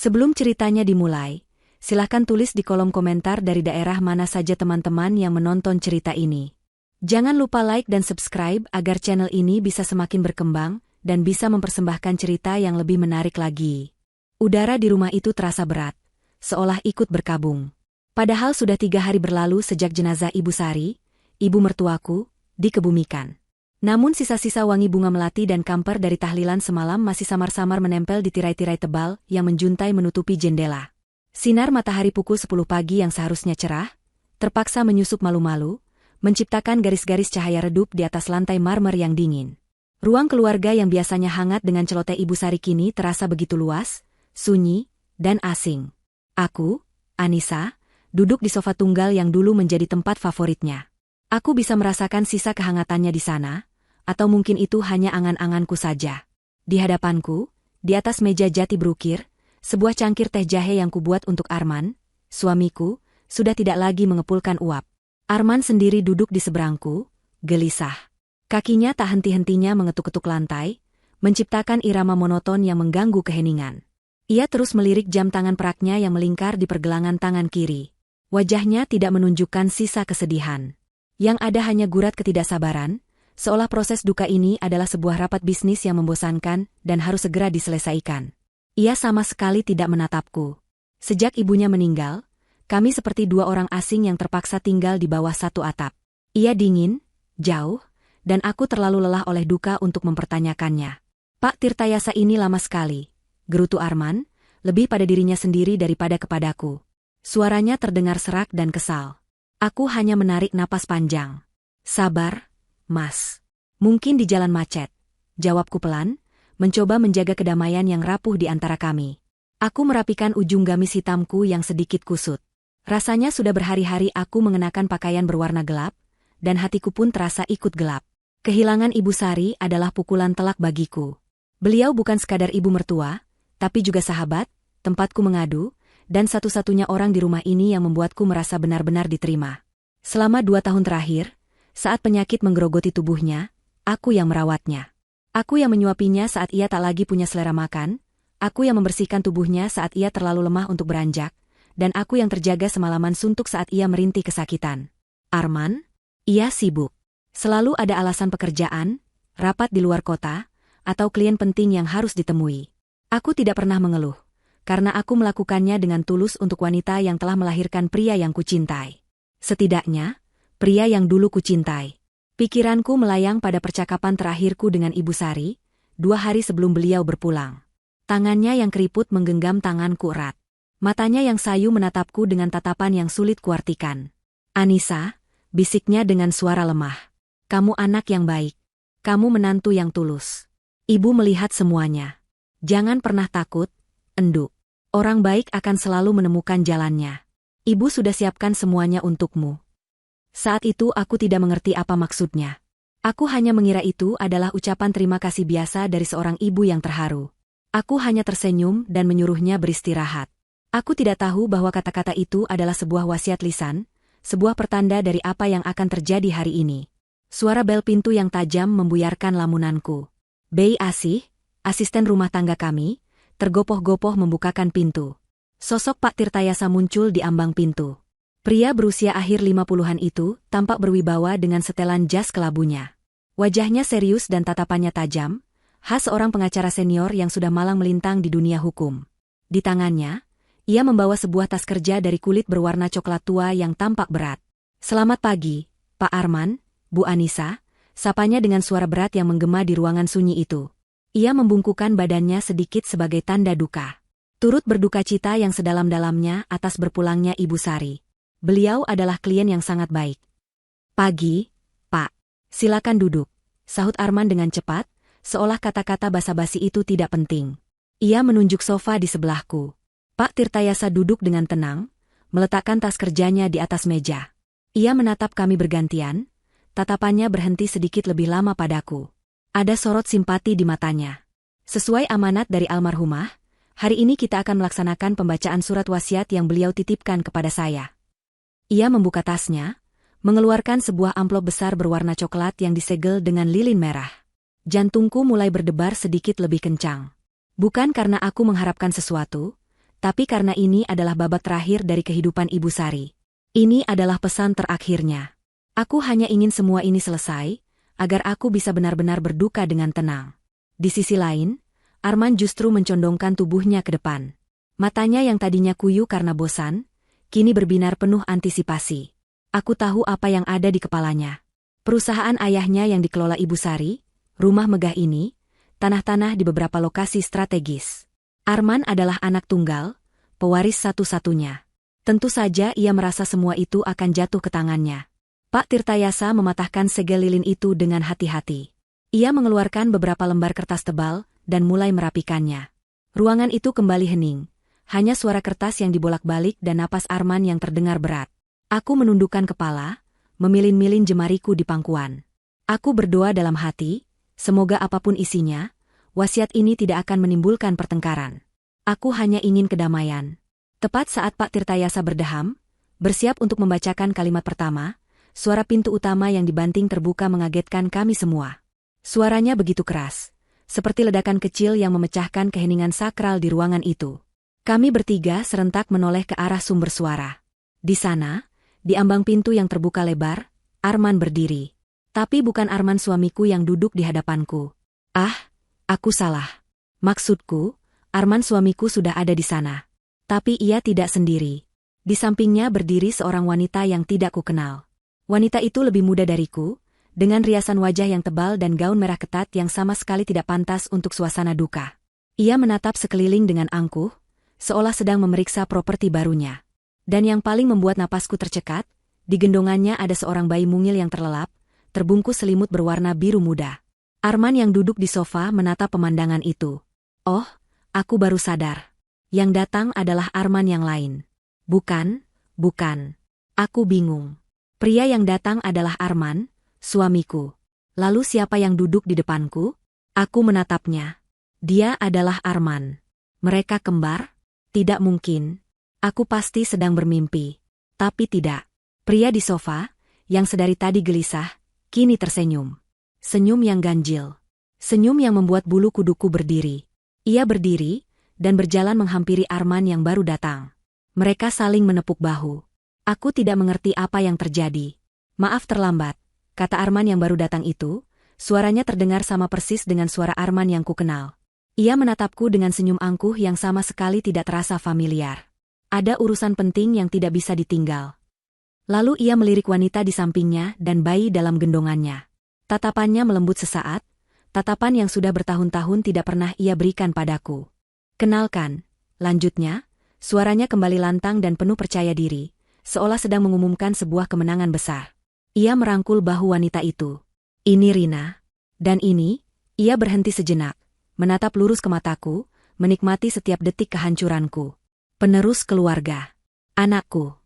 Sebelum ceritanya dimulai, silahkan tulis di kolom komentar dari daerah mana saja teman-teman yang menonton cerita ini. Jangan lupa like dan subscribe agar channel ini bisa semakin berkembang dan bisa mempersembahkan cerita yang lebih menarik lagi. Udara di rumah itu terasa berat, seolah ikut berkabung. Padahal sudah 3 hari berlalu sejak jenazah Ibu Sari, ibu mertuaku, dikebumikan. Namun sisa-sisa wangi bunga melati dan kamper dari tahlilan semalam masih samar-samar menempel di tirai-tirai tebal yang menjuntai menutupi jendela. Sinar matahari pukul 10 pagi yang seharusnya cerah, terpaksa menyusup malu-malu, menciptakan garis-garis cahaya redup di atas lantai marmer yang dingin. Ruang keluarga yang biasanya hangat dengan celoteh Ibu Sari kini terasa begitu luas, sunyi, dan asing. Aku, Anissa, duduk di sofa tunggal yang dulu menjadi tempat favoritnya. Aku bisa merasakan sisa kehangatannya di sana, atau mungkin itu hanya angan-anganku saja. Di hadapanku, di atas meja jati berukir, sebuah cangkir teh jahe yang kubuat untuk Arman, suamiku, sudah tidak lagi mengepulkan uap. Arman sendiri duduk di seberangku, gelisah. Kakinya tak henti-hentinya mengetuk-ketuk lantai, menciptakan irama monoton yang mengganggu keheningan. Ia terus melirik jam tangan peraknya yang melingkar di pergelangan tangan kiri. Wajahnya tidak menunjukkan sisa kesedihan. Yang ada hanya gurat ketidaksabaran, seolah proses duka ini adalah sebuah rapat bisnis yang membosankan dan harus segera diselesaikan. Ia sama sekali tidak menatapku. Sejak ibunya meninggal, kami seperti dua orang asing yang terpaksa tinggal di bawah satu atap. Ia dingin, jauh, dan aku terlalu lelah oleh duka untuk mempertanyakannya. Pak Tirtayasa ini lama sekali, gerutu Arman, lebih pada dirinya sendiri daripada kepadaku. Suaranya terdengar serak dan kesal. Aku hanya menarik napas panjang. Sabar, Mas. Mungkin di jalan macet, jawabku pelan, mencoba menjaga kedamaian yang rapuh di antara kami. Aku merapikan ujung gamis hitamku yang sedikit kusut. Rasanya sudah berhari-hari aku mengenakan pakaian berwarna gelap, dan hatiku pun terasa ikut gelap. Kehilangan Ibu Sari adalah pukulan telak bagiku. Beliau bukan sekadar ibu mertua, tapi juga sahabat, tempatku mengadu, dan satu-satunya orang di rumah ini yang membuatku merasa benar-benar diterima. Selama 2 tahun terakhir, saat penyakit menggerogoti tubuhnya, aku yang merawatnya. Aku yang menyuapinya saat ia tak lagi punya selera makan, aku yang membersihkan tubuhnya saat ia terlalu lemah untuk beranjak, dan aku yang terjaga semalaman suntuk saat ia merintih kesakitan. Arman? Ia sibuk. Selalu ada alasan pekerjaan, rapat di luar kota, atau klien penting yang harus ditemui. Aku tidak pernah mengeluh, karena aku melakukannya dengan tulus untuk wanita yang telah melahirkan pria yang kucintai. Setidaknya, pria yang dulu kucintai. Pikiranku melayang pada percakapan terakhirku dengan Ibu Sari, 2 hari sebelum beliau berpulang. Tangannya yang keriput menggenggam tanganku erat. Matanya yang sayu menatapku dengan tatapan yang sulit kuartikan. Anissa, bisiknya dengan suara lemah. Kamu anak yang baik. Kamu menantu yang tulus. Ibu melihat semuanya. Jangan pernah takut, enduk. Orang baik akan selalu menemukan jalannya. Ibu sudah siapkan semuanya untukmu. Saat itu aku tidak mengerti apa maksudnya. Aku hanya mengira itu adalah ucapan terima kasih biasa dari seorang ibu yang terharu. Aku hanya tersenyum dan menyuruhnya beristirahat. Aku tidak tahu bahwa kata-kata itu adalah sebuah wasiat lisan, sebuah pertanda dari apa yang akan terjadi hari ini. Suara bel pintu yang tajam membuyarkan lamunanku. Bei Asih, asisten rumah tangga kami, tergopoh-gopoh membukakan pintu. Sosok Pak Tirtayasa muncul di ambang pintu. Pria berusia akhir 50-an itu tampak berwibawa dengan setelan jas kelabunya. Wajahnya serius dan tatapannya tajam, khas seorang pengacara senior yang sudah malang melintang di dunia hukum. Di tangannya, ia membawa sebuah tas kerja dari kulit berwarna coklat tua yang tampak berat. Selamat pagi, Pak Arman, Bu Anissa, sapanya dengan suara berat yang menggema di ruangan sunyi itu. Ia membungkukkan badannya sedikit sebagai tanda duka. Turut berduka cita yang sedalam-dalamnya atas berpulangnya Ibu Sari. Beliau adalah klien yang sangat baik. Pagi, Pak. Silakan duduk, sahut Arman dengan cepat, seolah kata-kata basa-basi itu tidak penting. Ia menunjuk sofa di sebelahku. Pak Tirtayasa duduk dengan tenang, meletakkan tas kerjanya di atas meja. Ia menatap kami bergantian, tatapannya berhenti sedikit lebih lama padaku. Ada sorot simpati di matanya. Sesuai amanat dari almarhumah, hari ini kita akan melaksanakan pembacaan surat wasiat yang beliau titipkan kepada saya. Ia membuka tasnya, mengeluarkan sebuah amplop besar berwarna coklat yang disegel dengan lilin merah. Jantungku mulai berdebar sedikit lebih kencang. Bukan karena aku mengharapkan sesuatu, Tapi karena ini adalah babak terakhir dari kehidupan Ibu Sari. Ini adalah pesan terakhirnya. Aku hanya ingin semua ini selesai, agar aku bisa benar-benar berduka dengan tenang. Di sisi lain, Arman justru mencondongkan tubuhnya ke depan. Matanya yang tadinya kuyu karena bosan, kini berbinar penuh antisipasi. Aku tahu apa yang ada di kepalanya. Perusahaan ayahnya yang dikelola Ibu Sari, rumah megah ini, tanah-tanah di beberapa lokasi strategis. Arman adalah anak tunggal, pewaris satu-satunya. Tentu saja ia merasa semua itu akan jatuh ke tangannya. Pak Tirtayasa mematahkan segel lilin itu dengan hati-hati. Ia mengeluarkan beberapa lembar kertas tebal dan mulai merapikannya. Ruangan itu kembali hening. Hanya suara kertas yang dibolak-balik dan napas Arman yang terdengar berat. Aku menundukkan kepala, memilin-milin jemariku di pangkuan. Aku berdoa dalam hati, semoga apapun isinya, wasiat ini tidak akan menimbulkan pertengkaran. Aku hanya ingin kedamaian. Tepat saat Pak Tirtayasa berdeham, bersiap untuk membacakan kalimat pertama, suara pintu utama yang dibanting terbuka mengagetkan kami semua. Suaranya begitu keras, seperti ledakan kecil yang memecahkan keheningan sakral di ruangan itu. Kami bertiga serentak menoleh ke arah sumber suara. Di sana, di ambang pintu yang terbuka lebar, Arman berdiri. Tapi bukan Arman suamiku yang duduk di hadapanku. Aku salah. Maksudku, Arman suamiku sudah ada di sana. Tapi ia tidak sendiri. Di sampingnya berdiri seorang wanita yang tidak kukenal. Wanita itu lebih muda dariku, dengan riasan wajah yang tebal dan gaun merah ketat yang sama sekali tidak pantas untuk suasana duka. Ia menatap sekeliling dengan angkuh, seolah sedang memeriksa properti barunya. Dan yang paling membuat napasku tercekat, di gendongannya ada seorang bayi mungil yang terlelap, terbungkus selimut berwarna biru muda. Arman yang duduk di sofa menatap pemandangan itu. Oh, aku baru sadar. Yang datang adalah Arman yang lain. Bukan. Aku bingung. Pria yang datang adalah Arman, suamiku. Lalu siapa yang duduk di depanku? Aku menatapnya. Dia adalah Arman. Mereka kembar? Tidak mungkin. Aku pasti sedang bermimpi. Tapi tidak. Pria di sofa, yang sedari tadi gelisah, kini tersenyum. Senyum yang ganjil. Senyum yang membuat bulu kuduku berdiri. Ia berdiri, dan berjalan menghampiri Arman yang baru datang. Mereka saling menepuk bahu. Aku tidak mengerti apa yang terjadi. Maaf terlambat, kata Arman yang baru datang itu, suaranya terdengar sama persis dengan suara Arman yang kukenal. Ia menatapku dengan senyum angkuh yang sama sekali tidak terasa familiar. Ada urusan penting yang tidak bisa ditinggal. Lalu ia melirik wanita di sampingnya dan bayi dalam gendongannya. Tatapannya melembut sesaat, tatapan yang sudah bertahun-tahun tidak pernah ia berikan padaku. Kenalkan, lanjutnya, suaranya kembali lantang dan penuh percaya diri, seolah sedang mengumumkan sebuah kemenangan besar. Ia merangkul bahu wanita itu. Ini Rina. Dan ini, ia berhenti sejenak, menatap lurus ke mataku, menikmati setiap detik kehancuranku. Penerus keluarga. Anakku.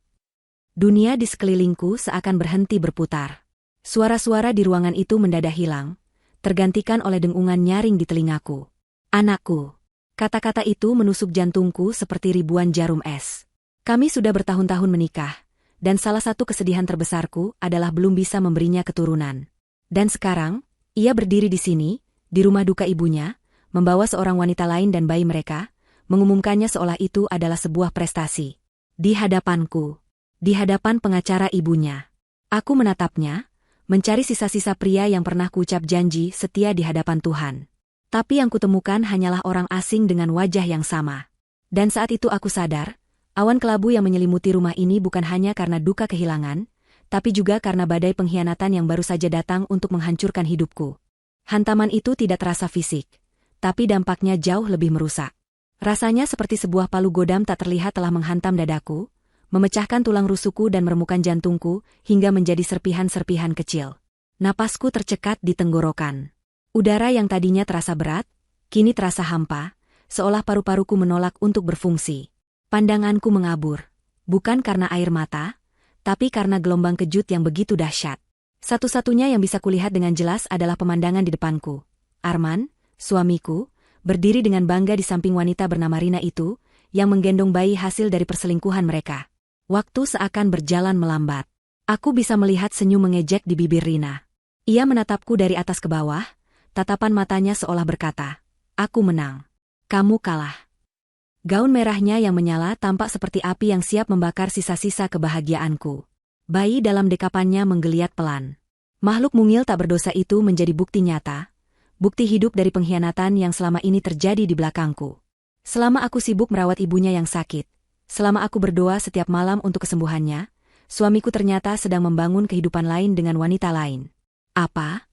Dunia di sekelilingku seakan berhenti berputar. Suara-suara di ruangan itu mendadak hilang, tergantikan oleh dengungan nyaring di telingaku. Anakku. Kata-kata itu menusuk jantungku seperti ribuan jarum es. Kami sudah bertahun-tahun menikah, dan salah satu kesedihan terbesarku adalah belum bisa memberinya keturunan. Dan sekarang, ia berdiri di sini, di rumah duka ibunya, membawa seorang wanita lain dan bayi mereka, mengumumkannya seolah itu adalah sebuah prestasi. Di hadapanku, di hadapan pengacara ibunya. Aku menatapnya, mencari sisa-sisa pria yang pernah kuucap janji setia di hadapan Tuhan. Tapi yang kutemukan hanyalah orang asing dengan wajah yang sama. Dan saat itu aku sadar, awan kelabu yang menyelimuti rumah ini bukan hanya karena duka kehilangan, tapi juga karena badai pengkhianatan yang baru saja datang untuk menghancurkan hidupku. Hantaman itu tidak terasa fisik, tapi dampaknya jauh lebih merusak. Rasanya seperti sebuah palu godam tak terlihat telah menghantam dadaku, memecahkan tulang rusukku dan meremukkan jantungku hingga menjadi serpihan-serpihan kecil. Napasku tercekat di tenggorokan. Udara yang tadinya terasa berat, kini terasa hampa, seolah paru-paruku menolak untuk berfungsi. Pandanganku mengabur, bukan karena air mata, tapi karena gelombang kejut yang begitu dahsyat. Satu-satunya yang bisa kulihat dengan jelas adalah pemandangan di depanku. Arman, suamiku, berdiri dengan bangga di samping wanita bernama Rina itu, yang menggendong bayi hasil dari perselingkuhan mereka. Waktu seakan berjalan melambat. Aku bisa melihat senyum mengejek di bibir Rina. Ia menatapku dari atas ke bawah, tatapan matanya seolah berkata, "Aku menang. Kamu kalah." Gaun merahnya yang menyala tampak seperti api yang siap membakar sisa-sisa kebahagiaanku. Bayi dalam dekapannya menggeliat pelan. Makhluk mungil tak berdosa itu menjadi bukti nyata, bukti hidup dari pengkhianatan yang selama ini terjadi di belakangku. Selama aku sibuk merawat ibunya yang sakit, selama aku berdoa setiap malam untuk kesembuhannya, suamiku ternyata sedang membangun kehidupan lain dengan wanita lain. Apa?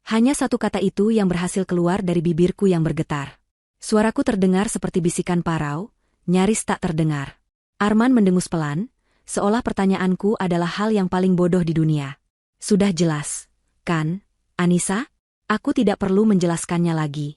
Hanya satu kata itu yang berhasil keluar dari bibirku yang bergetar. Suaraku terdengar seperti bisikan parau, nyaris tak terdengar. Arman mendengus pelan, seolah pertanyaanku adalah hal yang paling bodoh di dunia. Sudah jelas, kan, Anissa? Aku tidak perlu menjelaskannya lagi.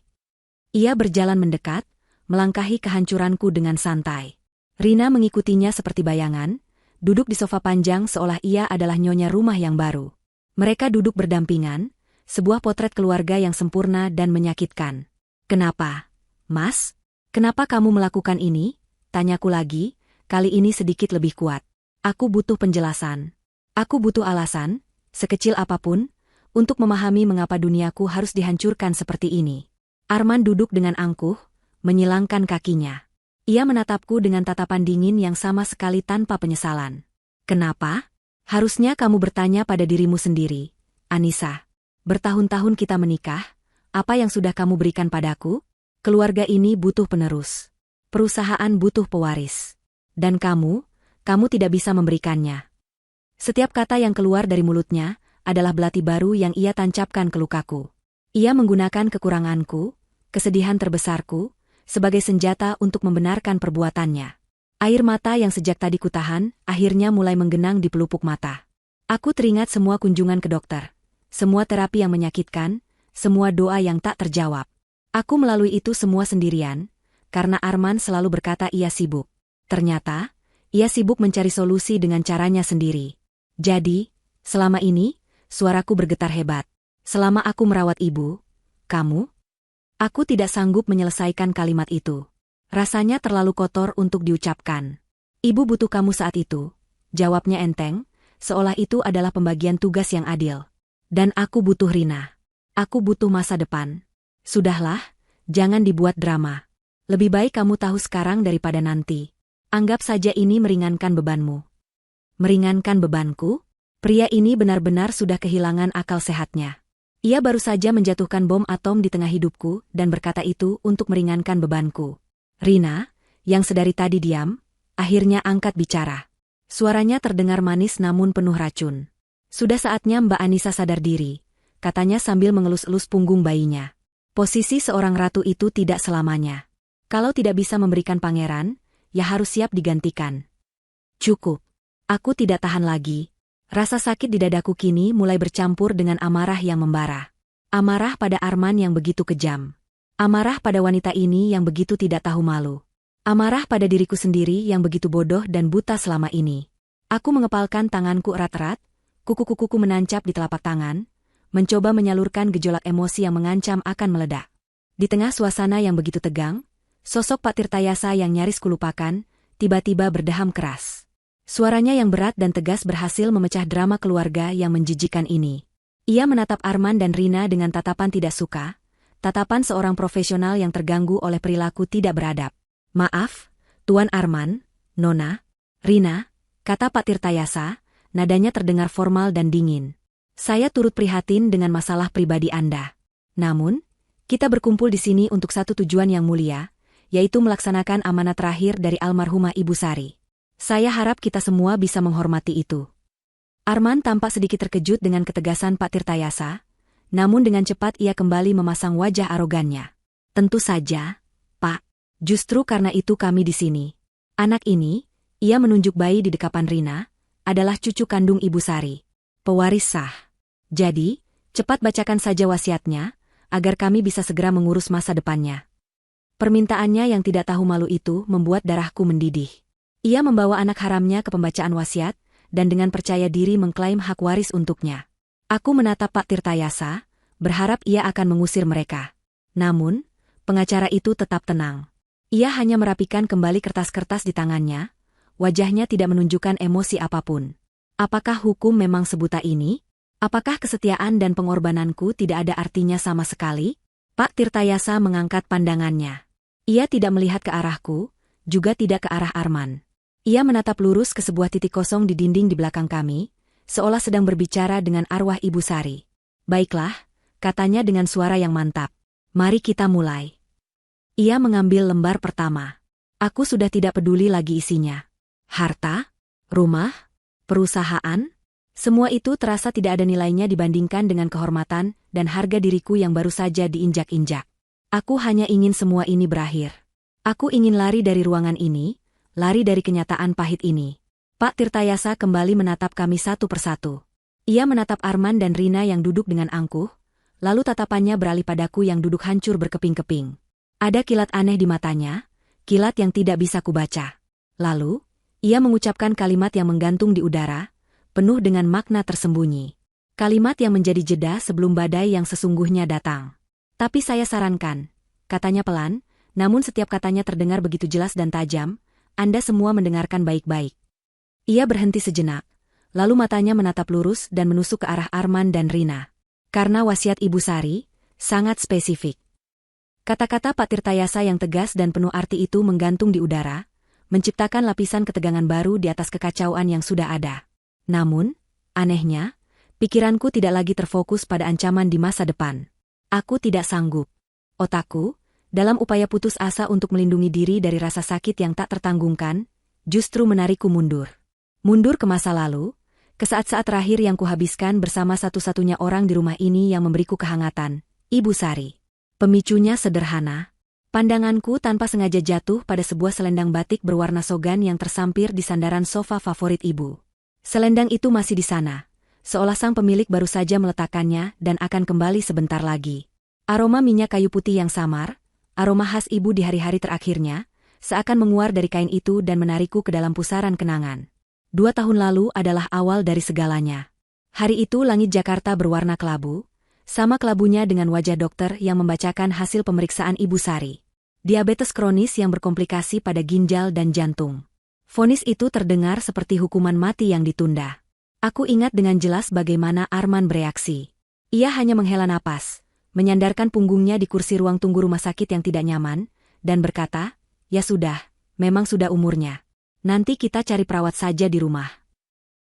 Ia berjalan mendekat, melangkahi kehancuranku dengan santai. Rina mengikutinya seperti bayangan, duduk di sofa panjang seolah ia adalah nyonya rumah yang baru. Mereka duduk berdampingan, sebuah potret keluarga yang sempurna dan menyakitkan. Kenapa? Mas, kenapa kamu melakukan ini? Tanyaku lagi, kali ini sedikit lebih kuat. Aku butuh penjelasan. Aku butuh alasan, sekecil apapun, untuk memahami mengapa duniaku harus dihancurkan seperti ini. Arman duduk dengan angkuh, menyilangkan kakinya. Ia menatapku dengan tatapan dingin yang sama sekali tanpa penyesalan. Kenapa? Harusnya kamu bertanya pada dirimu sendiri, Anissa. Bertahun-tahun kita menikah, apa yang sudah kamu berikan padaku? Keluarga ini butuh penerus. Perusahaan butuh pewaris. Dan kamu tidak bisa memberikannya. Setiap kata yang keluar dari mulutnya adalah belati baru yang ia tancapkan ke lukaku. Ia menggunakan kekuranganku, kesedihan terbesarku, sebagai senjata untuk membenarkan perbuatannya. Air mata yang sejak tadi kutahan, akhirnya mulai menggenang di pelupuk mata. Aku teringat semua kunjungan ke dokter, semua terapi yang menyakitkan, semua doa yang tak terjawab. Aku melalui itu semua sendirian, karena Arman selalu berkata ia sibuk. Ternyata, ia sibuk mencari solusi dengan caranya sendiri. Jadi, selama ini, suaraku bergetar hebat. Selama aku merawat ibu, kamu? Aku tidak sanggup menyelesaikan kalimat itu. Rasanya terlalu kotor untuk diucapkan. Ibu butuh kamu saat itu. Jawabnya enteng, seolah itu adalah pembagian tugas yang adil. Dan aku butuh Rina. Aku butuh masa depan. Sudahlah, jangan dibuat drama. Lebih baik kamu tahu sekarang daripada nanti. Anggap saja ini meringankan bebanmu. Meringankan bebanku? Pria ini benar-benar sudah kehilangan akal sehatnya. Ia baru saja menjatuhkan bom atom di tengah hidupku dan berkata itu untuk meringankan bebanku. Rina, yang sedari tadi diam, akhirnya angkat bicara. Suaranya terdengar manis namun penuh racun. Sudah saatnya Mbak Anissa sadar diri, katanya sambil mengelus-elus punggung bayinya. Posisi seorang ratu itu tidak selamanya. Kalau tidak bisa memberikan pangeran, ya harus siap digantikan. Cukup. Aku tidak tahan lagi. Rasa sakit di dadaku kini mulai bercampur dengan amarah yang membara. Amarah pada Arman yang begitu kejam. Amarah pada wanita ini yang begitu tidak tahu malu. Amarah pada diriku sendiri yang begitu bodoh dan buta selama ini. Aku mengepalkan tanganku erat-erat, kuku-kukuku menancap di telapak tangan, mencoba menyalurkan gejolak emosi yang mengancam akan meledak. Di tengah suasana yang begitu tegang, sosok Pak Tirtayasa yang nyaris kulupakan, tiba-tiba berdeham keras. Suaranya yang berat dan tegas berhasil memecah drama keluarga yang menjijikan ini. Ia menatap Arman dan Rina dengan tatapan tidak suka, tatapan seorang profesional yang terganggu oleh perilaku tidak beradab. Maaf, Tuan Arman, Nona, Rina, kata Pak Tirtayasa, nadanya terdengar formal dan dingin. Saya turut prihatin dengan masalah pribadi Anda. Namun, kita berkumpul di sini untuk satu tujuan yang mulia, yaitu melaksanakan amanat terakhir dari almarhumah Ibu Sari. Saya harap kita semua bisa menghormati itu. Arman tampak sedikit terkejut dengan ketegasan Pak Tirtayasa, namun dengan cepat ia kembali memasang wajah arogannya. Tentu saja, Pak. Justru karena itu kami di sini. Anak ini, ia menunjuk bayi di dekapan Rina, adalah cucu kandung Ibu Sari. Pewaris sah. Jadi, cepat bacakan saja wasiatnya, agar kami bisa segera mengurus masa depannya. Permintaannya yang tidak tahu malu itu membuat darahku mendidih. Ia membawa anak haramnya ke pembacaan wasiat, dan dengan percaya diri mengklaim hak waris untuknya. Aku menatap Pak Tirtayasa, berharap ia akan mengusir mereka. Namun, pengacara itu tetap tenang. Ia hanya merapikan kembali kertas-kertas di tangannya, wajahnya tidak menunjukkan emosi apapun. Apakah hukum memang sebuta ini? Apakah kesetiaan dan pengorbananku tidak ada artinya sama sekali? Pak Tirtayasa mengangkat pandangannya. Ia tidak melihat ke arahku, juga tidak ke arah Arman. Ia menatap lurus ke sebuah titik kosong di dinding di belakang kami, seolah sedang berbicara dengan arwah Ibu Sari. Baiklah, katanya dengan suara yang mantap. Mari kita mulai. Ia mengambil lembar pertama. Aku sudah tidak peduli lagi isinya. Harta? Rumah? Perusahaan? Semua itu terasa tidak ada nilainya dibandingkan dengan kehormatan dan harga diriku yang baru saja diinjak-injak. Aku hanya ingin semua ini berakhir. Aku ingin lari dari ruangan ini, lari dari kenyataan pahit ini. Pak Tirtayasa kembali menatap kami satu persatu. Ia menatap Arman dan Rina yang duduk dengan angkuh, lalu tatapannya beralih padaku yang duduk hancur berkeping-keping. Ada kilat aneh di matanya, kilat yang tidak bisa kubaca. Lalu, ia mengucapkan kalimat yang menggantung di udara, penuh dengan makna tersembunyi. Kalimat yang menjadi jeda sebelum badai yang sesungguhnya datang. Tapi saya sarankan, katanya pelan, namun setiap katanya terdengar begitu jelas dan tajam, Anda semua mendengarkan baik-baik. Ia berhenti sejenak, lalu matanya menatap lurus dan menusuk ke arah Arman dan Rina. Karena wasiat Ibu Sari, sangat spesifik. Kata-kata Pak Tirtayasa yang tegas dan penuh arti itu menggantung di udara, menciptakan lapisan ketegangan baru di atas kekacauan yang sudah ada. Namun, anehnya, pikiranku tidak lagi terfokus pada ancaman di masa depan. Aku tidak sanggup. Otakku, dalam upaya putus asa untuk melindungi diri dari rasa sakit yang tak tertanggungkan, justru menarikku mundur. Mundur ke masa lalu, ke saat-saat terakhir yang kuhabiskan bersama satu-satunya orang di rumah ini yang memberiku kehangatan, Ibu Sari. Pemicunya sederhana. Pandanganku tanpa sengaja jatuh pada sebuah selendang batik berwarna sogan yang tersampir di sandaran sofa favorit ibu. Selendang itu masih di sana, seolah sang pemilik baru saja meletakkannya dan akan kembali sebentar lagi. Aroma minyak kayu putih yang samar, aroma khas ibu di hari-hari terakhirnya, seakan menguar dari kain itu dan menarikku ke dalam pusaran kenangan. 2 tahun lalu adalah awal dari segalanya. Hari itu langit Jakarta berwarna kelabu, sama kelabunya dengan wajah dokter yang membacakan hasil pemeriksaan Ibu Sari. Diabetes kronis yang berkomplikasi pada ginjal dan jantung. Vonis itu terdengar seperti hukuman mati yang ditunda. Aku ingat dengan jelas bagaimana Arman bereaksi. Ia hanya menghela napas, menyandarkan punggungnya di kursi ruang tunggu rumah sakit yang tidak nyaman, dan berkata, "Ya sudah, memang sudah umurnya. Nanti kita cari perawat saja di rumah."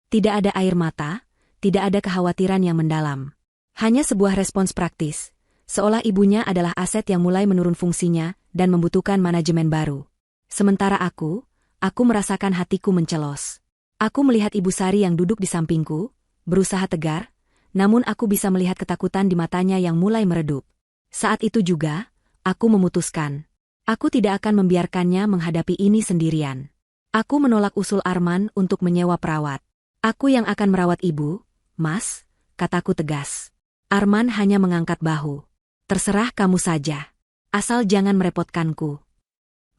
Tidak ada air mata, tidak ada kekhawatiran yang mendalam. Hanya sebuah respons praktis, seolah ibunya adalah aset yang mulai menurun fungsinya dan membutuhkan manajemen baru. Sementara aku merasakan hatiku mencelos. Aku melihat Ibu Sari yang duduk di sampingku, berusaha tegar, namun aku bisa melihat ketakutan di matanya yang mulai meredup. Saat itu juga, aku memutuskan. Aku tidak akan membiarkannya menghadapi ini sendirian. Aku menolak usul Arman untuk menyewa perawat. Aku yang akan merawat ibu, Mas, kataku tegas. Arman hanya mengangkat bahu. Terserah kamu saja. Asal jangan merepotkanku.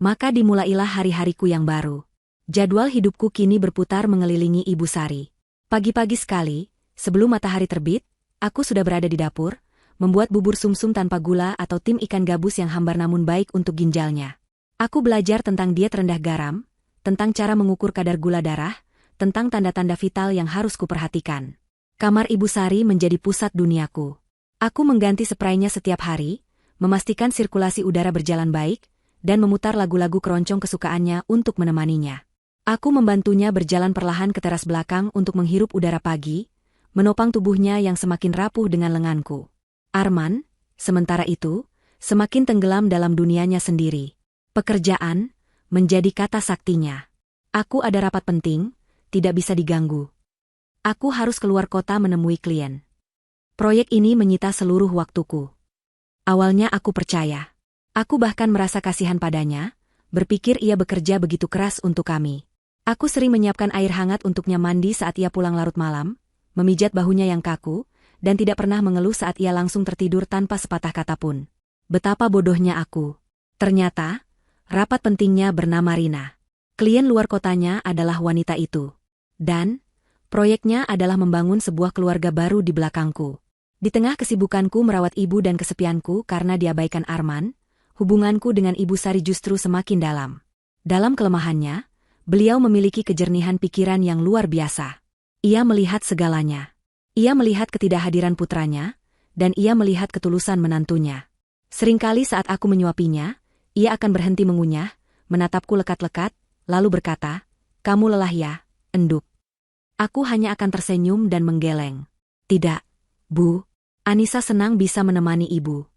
Maka dimulailah hari-hariku yang baru. Jadwal hidupku kini berputar mengelilingi Ibu Sari. Pagi-pagi sekali, sebelum matahari terbit, aku sudah berada di dapur, membuat bubur sumsum tanpa gula atau tim ikan gabus yang hambar namun baik untuk ginjalnya. Aku belajar tentang diet rendah garam, tentang cara mengukur kadar gula darah, tentang tanda-tanda vital yang harus kuperhatikan. Kamar Ibu Sari menjadi pusat duniaku. Aku mengganti spraynya setiap hari, memastikan sirkulasi udara berjalan baik, dan memutar lagu-lagu keroncong kesukaannya untuk menemaninya. Aku membantunya berjalan perlahan ke teras belakang untuk menghirup udara pagi, menopang tubuhnya yang semakin rapuh dengan lenganku. Arman, sementara itu, semakin tenggelam dalam dunianya sendiri. Pekerjaan menjadi kata saktinya. Aku ada rapat penting, tidak bisa diganggu. Aku harus keluar kota menemui klien. Proyek ini menyita seluruh waktuku. Awalnya aku percaya. Aku bahkan merasa kasihan padanya, berpikir ia bekerja begitu keras untuk kami. Aku sering menyiapkan air hangat untuknya mandi saat ia pulang larut malam, memijat bahunya yang kaku, dan tidak pernah mengeluh saat ia langsung tertidur tanpa sepatah kata pun. Betapa bodohnya aku. Ternyata, rapat pentingnya bernama Rina. Klien luar kotanya adalah wanita itu. Dan proyeknya adalah membangun sebuah keluarga baru di belakangku. Di tengah kesibukanku merawat ibu dan kesepianku karena diabaikan Arman, hubunganku dengan Ibu Sari justru semakin dalam. Dalam kelemahannya, beliau memiliki kejernihan pikiran yang luar biasa. Ia melihat segalanya. Ia melihat ketidakhadiran putranya, dan ia melihat ketulusan menantunya. Seringkali saat aku menyuapinya, Ia akan berhenti mengunyah, menatapku lekat-lekat, lalu berkata, "Kamu lelah ya, enduk." Aku hanya akan tersenyum dan menggeleng. "Tidak, Bu. Anissa senang bisa menemani ibu."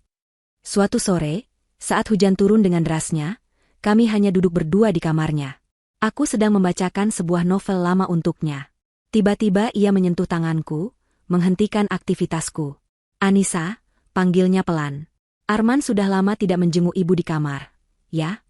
Suatu sore, saat hujan turun dengan derasnya, kami hanya duduk berdua di kamarnya. Aku sedang membacakan sebuah novel lama untuknya. Tiba-tiba ia menyentuh tanganku, menghentikan aktivitasku. "Anissa," panggilnya pelan. "Arman sudah lama tidak menjenguk ibu di kamar, ya?"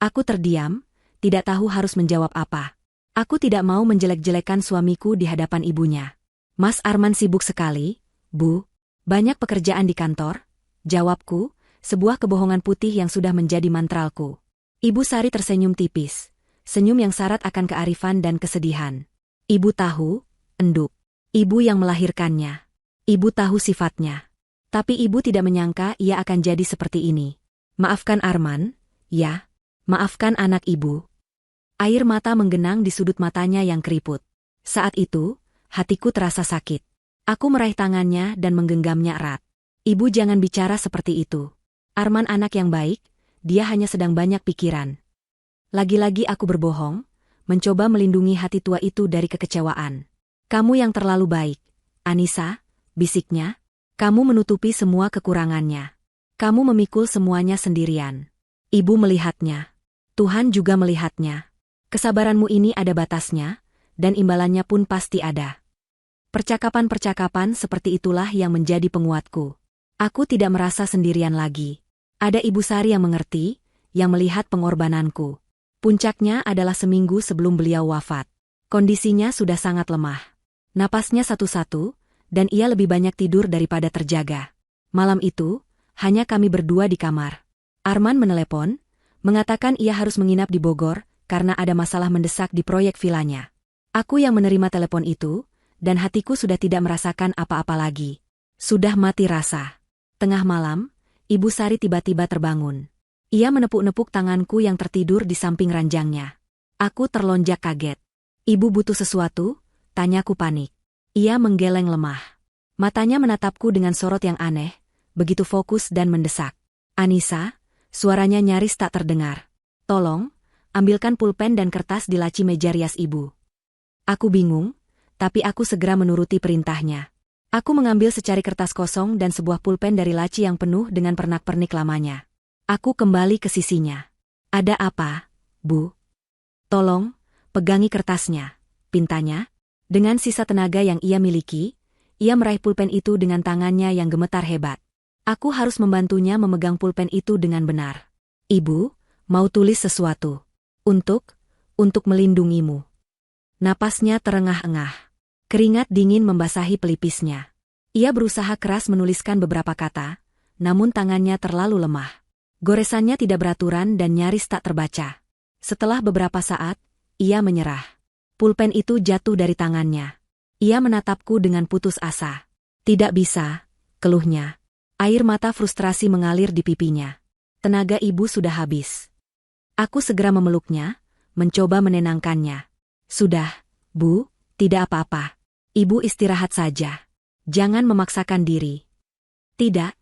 Aku terdiam, tidak tahu harus menjawab apa. Aku tidak mau menjelek-jelekan suamiku di hadapan ibunya. "Mas Arman sibuk sekali, Bu. Banyak pekerjaan di kantor," jawabku, sebuah kebohongan putih yang sudah menjadi mantralku. Ibu Sari tersenyum tipis, senyum yang syarat akan kearifan dan kesedihan. "Ibu tahu, enduk. Ibu yang melahirkannya. Ibu tahu sifatnya. Tapi ibu tidak menyangka ia akan jadi seperti ini. Maafkan Arman, ya. Maafkan anak ibu." Air mata menggenang di sudut matanya yang keriput. Saat itu, hatiku terasa sakit. Aku meraih tangannya dan menggenggamnya erat. "Ibu jangan bicara seperti itu. Arman anak yang baik, dia hanya sedang banyak pikiran." Lagi-lagi aku berbohong, mencoba melindungi hati tua itu dari kekecewaan. "Kamu yang terlalu baik, Anissa," bisiknya. "Kamu menutupi semua kekurangannya. Kamu memikul semuanya sendirian." Ibu melihatnya. Tuhan juga melihatnya. Kesabaranmu ini ada batasnya, dan imbalannya pun pasti ada. Percakapan-percakapan seperti itulah yang menjadi penguatku. Aku tidak merasa sendirian lagi. Ada Ibu Sari yang mengerti, yang melihat pengorbananku. Puncaknya adalah seminggu sebelum beliau wafat. Kondisinya sudah sangat lemah. Napasnya satu-satu, dan ia lebih banyak tidur daripada terjaga. Malam itu, hanya kami berdua di kamar. Arman menelepon, mengatakan ia harus menginap di Bogor karena ada masalah mendesak di proyek vilanya. Aku yang menerima telepon itu, dan hatiku sudah tidak merasakan apa-apa lagi. Sudah mati rasa. Tengah malam, Ibu Sari tiba-tiba terbangun. Ia menepuk-nepuk tanganku yang tertidur di samping ranjangnya. Aku terlonjak kaget. "Ibu butuh sesuatu?" tanyaku panik. Ia menggeleng lemah. Matanya menatapku dengan sorot yang aneh, begitu fokus dan mendesak. "Anissa," suaranya nyaris tak terdengar. "Tolong, ambilkan pulpen dan kertas di laci meja rias ibu." Aku bingung, tapi aku segera menuruti perintahnya. Aku mengambil secari kertas kosong dan sebuah pulpen dari laci yang penuh dengan pernak-pernik lamanya. Aku kembali ke sisinya. "Ada apa, Bu?" "Tolong, pegangi kertasnya," pintanya. Dengan sisa tenaga yang ia miliki, ia meraih pulpen itu dengan tangannya yang gemetar hebat. Aku harus membantunya memegang pulpen itu dengan benar. "Ibu, mau tulis sesuatu. Untuk melindungimu." Napasnya terengah-engah. Keringat dingin membasahi pelipisnya. Ia berusaha keras menuliskan beberapa kata, namun tangannya terlalu lemah. Goresannya tidak beraturan dan nyaris tak terbaca. Setelah beberapa saat, ia menyerah. Pulpen itu jatuh dari tangannya. Ia menatapku dengan putus asa. "Tidak bisa," keluhnya. Air mata frustrasi mengalir di pipinya. Tenaga ibu sudah habis. Aku segera memeluknya, mencoba menenangkannya. "Sudah, Bu, tidak apa-apa. Ibu istirahat saja. Jangan memaksakan diri." "Tidak,"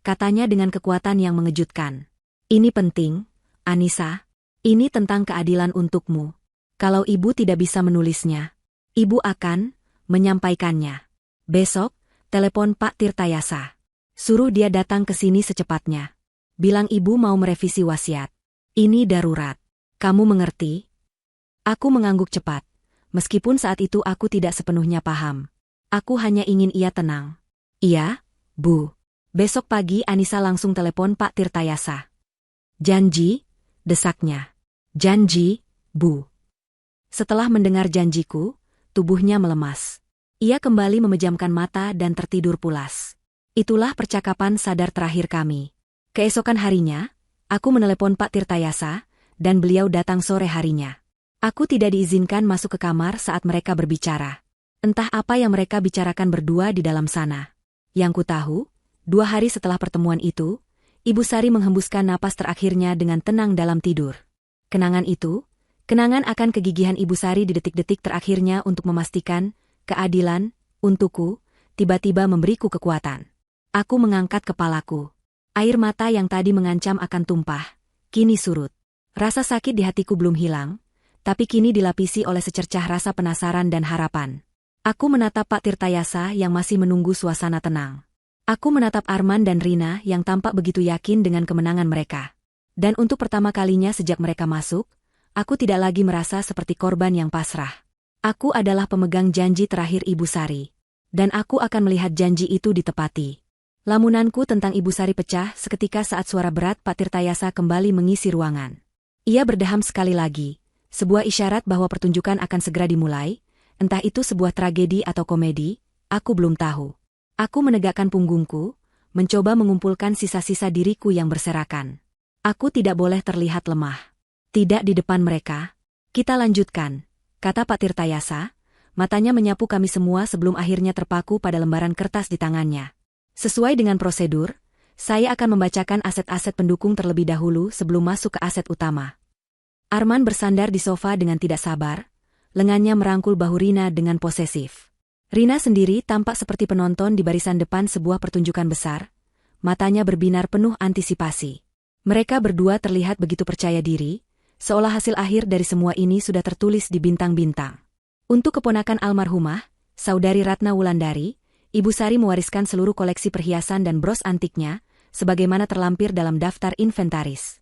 katanya dengan kekuatan yang mengejutkan. "Ini penting, Anissa. Ini tentang keadilan untukmu. Kalau ibu tidak bisa menulisnya, ibu akan menyampaikannya. Besok, telepon Pak Tirtayasa. Suruh dia datang ke sini secepatnya. Bilang ibu mau merevisi wasiat. Ini darurat. Kamu mengerti?" Aku mengangguk cepat. Meskipun saat itu aku tidak sepenuhnya paham. Aku hanya ingin ia tenang. "Iya, Bu." Besok pagi Anissa langsung telepon Pak Tirtayasa. "Janji?" desaknya. "Janji, Bu." Setelah mendengar janjiku, tubuhnya melemas. Ia kembali memejamkan mata dan tertidur pulas. Itulah percakapan sadar terakhir kami. Keesokan harinya, aku menelepon Pak Tirtayasa, dan beliau datang sore harinya. Aku tidak diizinkan masuk ke kamar saat mereka berbicara. Entah apa yang mereka bicarakan berdua di dalam sana. Yang ku tahu, 2 hari setelah pertemuan itu, Ibu Sari menghembuskan napas terakhirnya dengan tenang dalam tidur. Kenangan itu, kenangan akan kegigihan Ibu Sari di detik-detik terakhirnya untuk memastikan keadilan untukku, tiba-tiba memberiku kekuatan. Aku mengangkat kepalaku. Air mata yang tadi mengancam akan tumpah, kini surut. Rasa sakit di hatiku belum hilang, tapi kini dilapisi oleh secercah rasa penasaran dan harapan. Aku menatap Pak Tirtayasa yang masih menunggu suasana tenang. Aku menatap Arman dan Rina yang tampak begitu yakin dengan kemenangan mereka. Dan untuk pertama kalinya sejak mereka masuk, aku tidak lagi merasa seperti korban yang pasrah. Aku adalah pemegang janji terakhir Ibu Sari. Dan aku akan melihat janji itu ditepati. Lamunanku tentang Ibu Sari pecah seketika saat suara berat Pak Tirtayasa kembali mengisi ruangan. Ia berdeham sekali lagi, sebuah isyarat bahwa pertunjukan akan segera dimulai, entah itu sebuah tragedi atau komedi, aku belum tahu. Aku menegakkan punggungku, mencoba mengumpulkan sisa-sisa diriku yang berserakan. Aku tidak boleh terlihat lemah. Tidak di depan mereka. Kita lanjutkan, kata Pak Tirtayasa, matanya menyapu kami semua sebelum akhirnya terpaku pada lembaran kertas di tangannya. Sesuai dengan prosedur, saya akan membacakan aset-aset pendukung terlebih dahulu sebelum masuk ke aset utama. Arman bersandar di sofa dengan tidak sabar, lengannya merangkul bahu Rina dengan posesif. Rina sendiri tampak seperti penonton di barisan depan sebuah pertunjukan besar, matanya berbinar penuh antisipasi. Mereka berdua terlihat begitu percaya diri, seolah hasil akhir dari semua ini sudah tertulis di bintang-bintang. Untuk keponakan almarhumah, Saudari Ratna Wulandari, Ibu Sari mewariskan seluruh koleksi perhiasan dan bros antiknya, sebagaimana terlampir dalam daftar inventaris.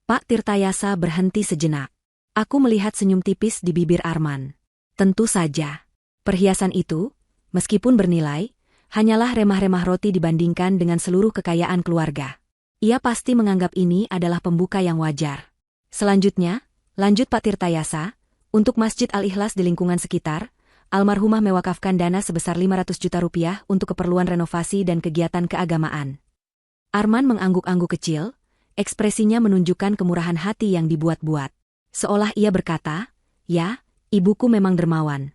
Pak Tirtayasa berhenti sejenak. Aku melihat senyum tipis di bibir Arman. Tentu saja. Perhiasan itu, meskipun bernilai, hanyalah remah-remah roti dibandingkan dengan seluruh kekayaan keluarga. Ia pasti menganggap ini adalah pembuka yang wajar. Selanjutnya, lanjut Pak Tirtayasa, untuk Masjid Al-Ikhlas di lingkungan sekitar, almarhumah mewakafkan dana sebesar 500 juta rupiah untuk keperluan renovasi dan kegiatan keagamaan. Arman mengangguk-angguk kecil, ekspresinya menunjukkan kemurahan hati yang dibuat-buat. Seolah ia berkata, ya, ibuku memang dermawan.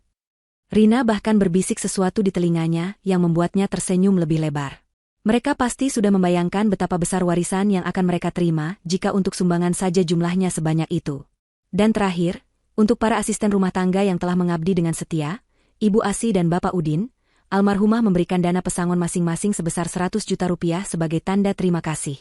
Rina bahkan berbisik sesuatu di telinganya yang membuatnya tersenyum lebih lebar. Mereka pasti sudah membayangkan betapa besar warisan yang akan mereka terima jika untuk sumbangan saja jumlahnya sebanyak itu. Dan terakhir, untuk para asisten rumah tangga yang telah mengabdi dengan setia, Ibu Asi dan Bapak Udin, almarhumah memberikan dana pesangon masing-masing sebesar 100 juta rupiah sebagai tanda terima kasih.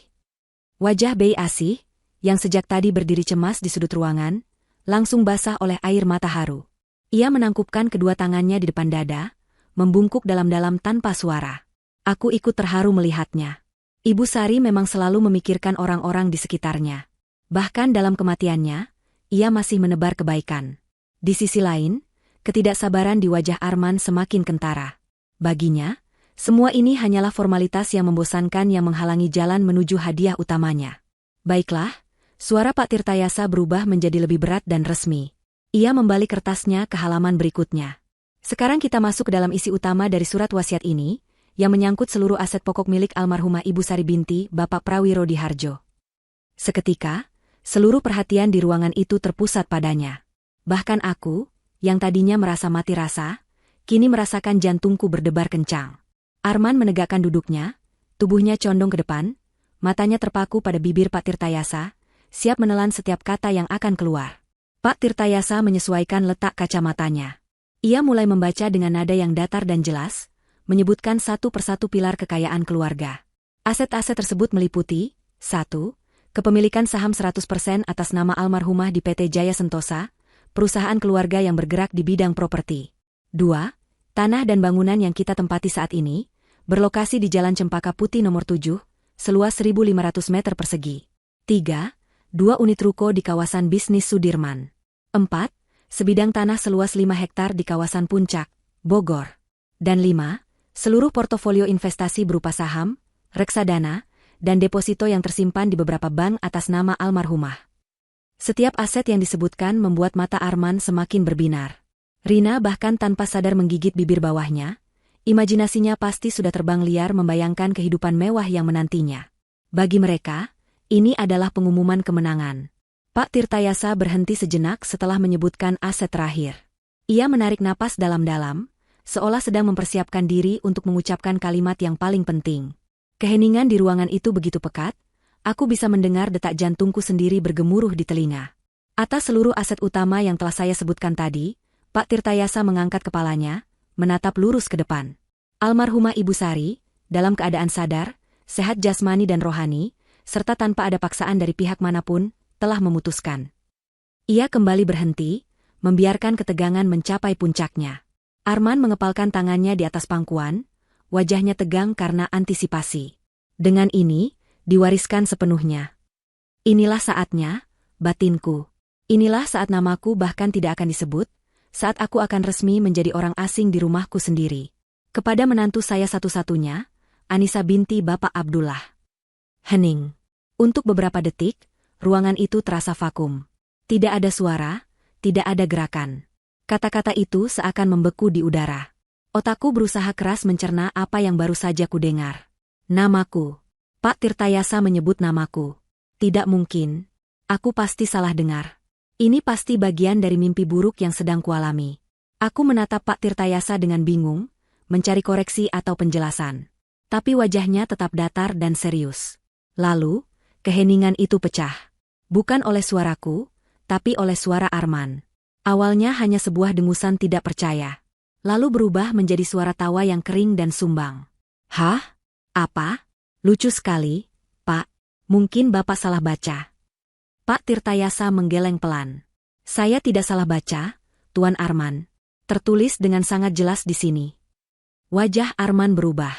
Wajah Bey Asi, yang sejak tadi berdiri cemas di sudut ruangan, langsung basah oleh air mata haru. Ia menangkupkan kedua tangannya di depan dada, membungkuk dalam-dalam tanpa suara. Aku ikut terharu melihatnya. Ibu Sari memang selalu memikirkan orang-orang di sekitarnya. Bahkan dalam kematiannya, ia masih menebar kebaikan. Di sisi lain, ketidaksabaran di wajah Arman semakin kentara. Baginya, semua ini hanyalah formalitas yang membosankan yang menghalangi jalan menuju hadiah utamanya. Baiklah, suara Pak Tirtayasa berubah menjadi lebih berat dan resmi. Ia membalik kertasnya ke halaman berikutnya. Sekarang kita masuk ke dalam isi utama dari surat wasiat ini, yang menyangkut seluruh aset pokok milik almarhumah Ibu Sari binti Bapak Prawiro Diharjo. Seketika, seluruh perhatian di ruangan itu terpusat padanya. Bahkan aku, yang tadinya merasa mati rasa, kini merasakan jantungku berdebar kencang. Arman menegakkan duduknya, tubuhnya condong ke depan, matanya terpaku pada bibir Pak Tirtayasa, siap menelan setiap kata yang akan keluar. Pak Tirtayasa menyesuaikan letak kacamatanya. Ia mulai membaca dengan nada yang datar dan jelas, menyebutkan satu persatu pilar kekayaan keluarga. Aset-aset tersebut meliputi 1. Kepemilikan saham 100% atas nama almarhumah di PT Jaya Sentosa, perusahaan keluarga yang bergerak di bidang properti. 2. Tanah dan bangunan yang kita tempati saat ini, berlokasi di Jalan Cempaka Putih nomor 7, seluas 1.500 meter persegi. 3. 2 unit ruko di kawasan bisnis Sudirman. 4. Sebidang tanah seluas 5 hektar di kawasan Puncak, Bogor. Dan 5. Seluruh portofolio investasi berupa saham, reksadana, dan deposito yang tersimpan di beberapa bank atas nama almarhumah. Setiap aset yang disebutkan membuat mata Arman semakin berbinar. Rina bahkan tanpa sadar menggigit bibir bawahnya, imajinasinya pasti sudah terbang liar membayangkan kehidupan mewah yang menantinya. Bagi mereka, ini adalah pengumuman kemenangan. Pak Tirtayasa berhenti sejenak setelah menyebutkan aset terakhir. Ia menarik napas dalam-dalam, seolah sedang mempersiapkan diri untuk mengucapkan kalimat yang paling penting. Keheningan di ruangan itu begitu pekat, aku bisa mendengar detak jantungku sendiri bergemuruh di telinga. Atas seluruh aset utama yang telah saya sebutkan tadi, Pak Tirtayasa mengangkat kepalanya, menatap lurus ke depan. Almarhumah Ibu Sari, dalam keadaan sadar, sehat jasmani dan rohani, serta tanpa ada paksaan dari pihak manapun, telah memutuskan. Ia kembali berhenti, membiarkan ketegangan mencapai puncaknya. Arman mengepalkan tangannya di atas pangkuan, wajahnya tegang karena antisipasi. Dengan ini, diwariskan sepenuhnya. Inilah saatnya, batinku. Inilah saat namaku bahkan tidak akan disebut, saat aku akan resmi menjadi orang asing di rumahku sendiri. Kepada menantu saya satu-satunya, Anissa binti Bapak Abdullah. Hening. Untuk beberapa detik, ruangan itu terasa vakum. Tidak ada suara, tidak ada gerakan. Kata-kata itu seakan membeku di udara. Otakku berusaha keras mencerna apa yang baru saja kudengar. Namaku. Pak Tirtayasa menyebut namaku. Tidak mungkin. Aku pasti salah dengar. Ini pasti bagian dari mimpi buruk yang sedang kualami. Aku menatap Pak Tirtayasa dengan bingung, mencari koreksi atau penjelasan. Tapi wajahnya tetap datar dan serius. Lalu, keheningan itu pecah. Bukan oleh suaraku, tapi oleh suara Arman. Awalnya hanya sebuah dengusan tidak percaya. Lalu berubah menjadi suara tawa yang kering dan sumbang. Hah? Apa? Lucu sekali, Pak. Mungkin Bapak salah baca. Pak Tirtayasa menggeleng pelan. Saya tidak salah baca, Tuan Arman. Tertulis dengan sangat jelas di sini. Wajah Arman berubah.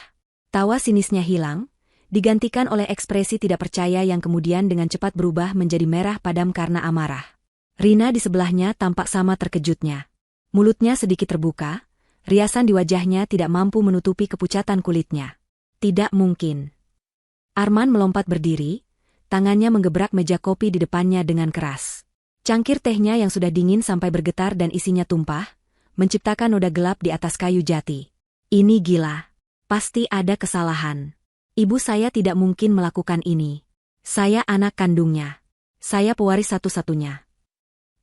Tawa sinisnya hilang, digantikan oleh ekspresi tidak percaya yang kemudian dengan cepat berubah menjadi merah padam karena amarah. Rina di sebelahnya tampak sama terkejutnya. Mulutnya sedikit terbuka, riasan di wajahnya tidak mampu menutupi kepucatan kulitnya. Tidak mungkin. Arman melompat berdiri, tangannya menggebrak meja kopi di depannya dengan keras. Cangkir tehnya yang sudah dingin sampai bergetar dan isinya tumpah, menciptakan noda gelap di atas kayu jati. Ini gila. Pasti ada kesalahan. Ibu saya tidak mungkin melakukan ini. Saya anak kandungnya. Saya pewaris satu-satunya.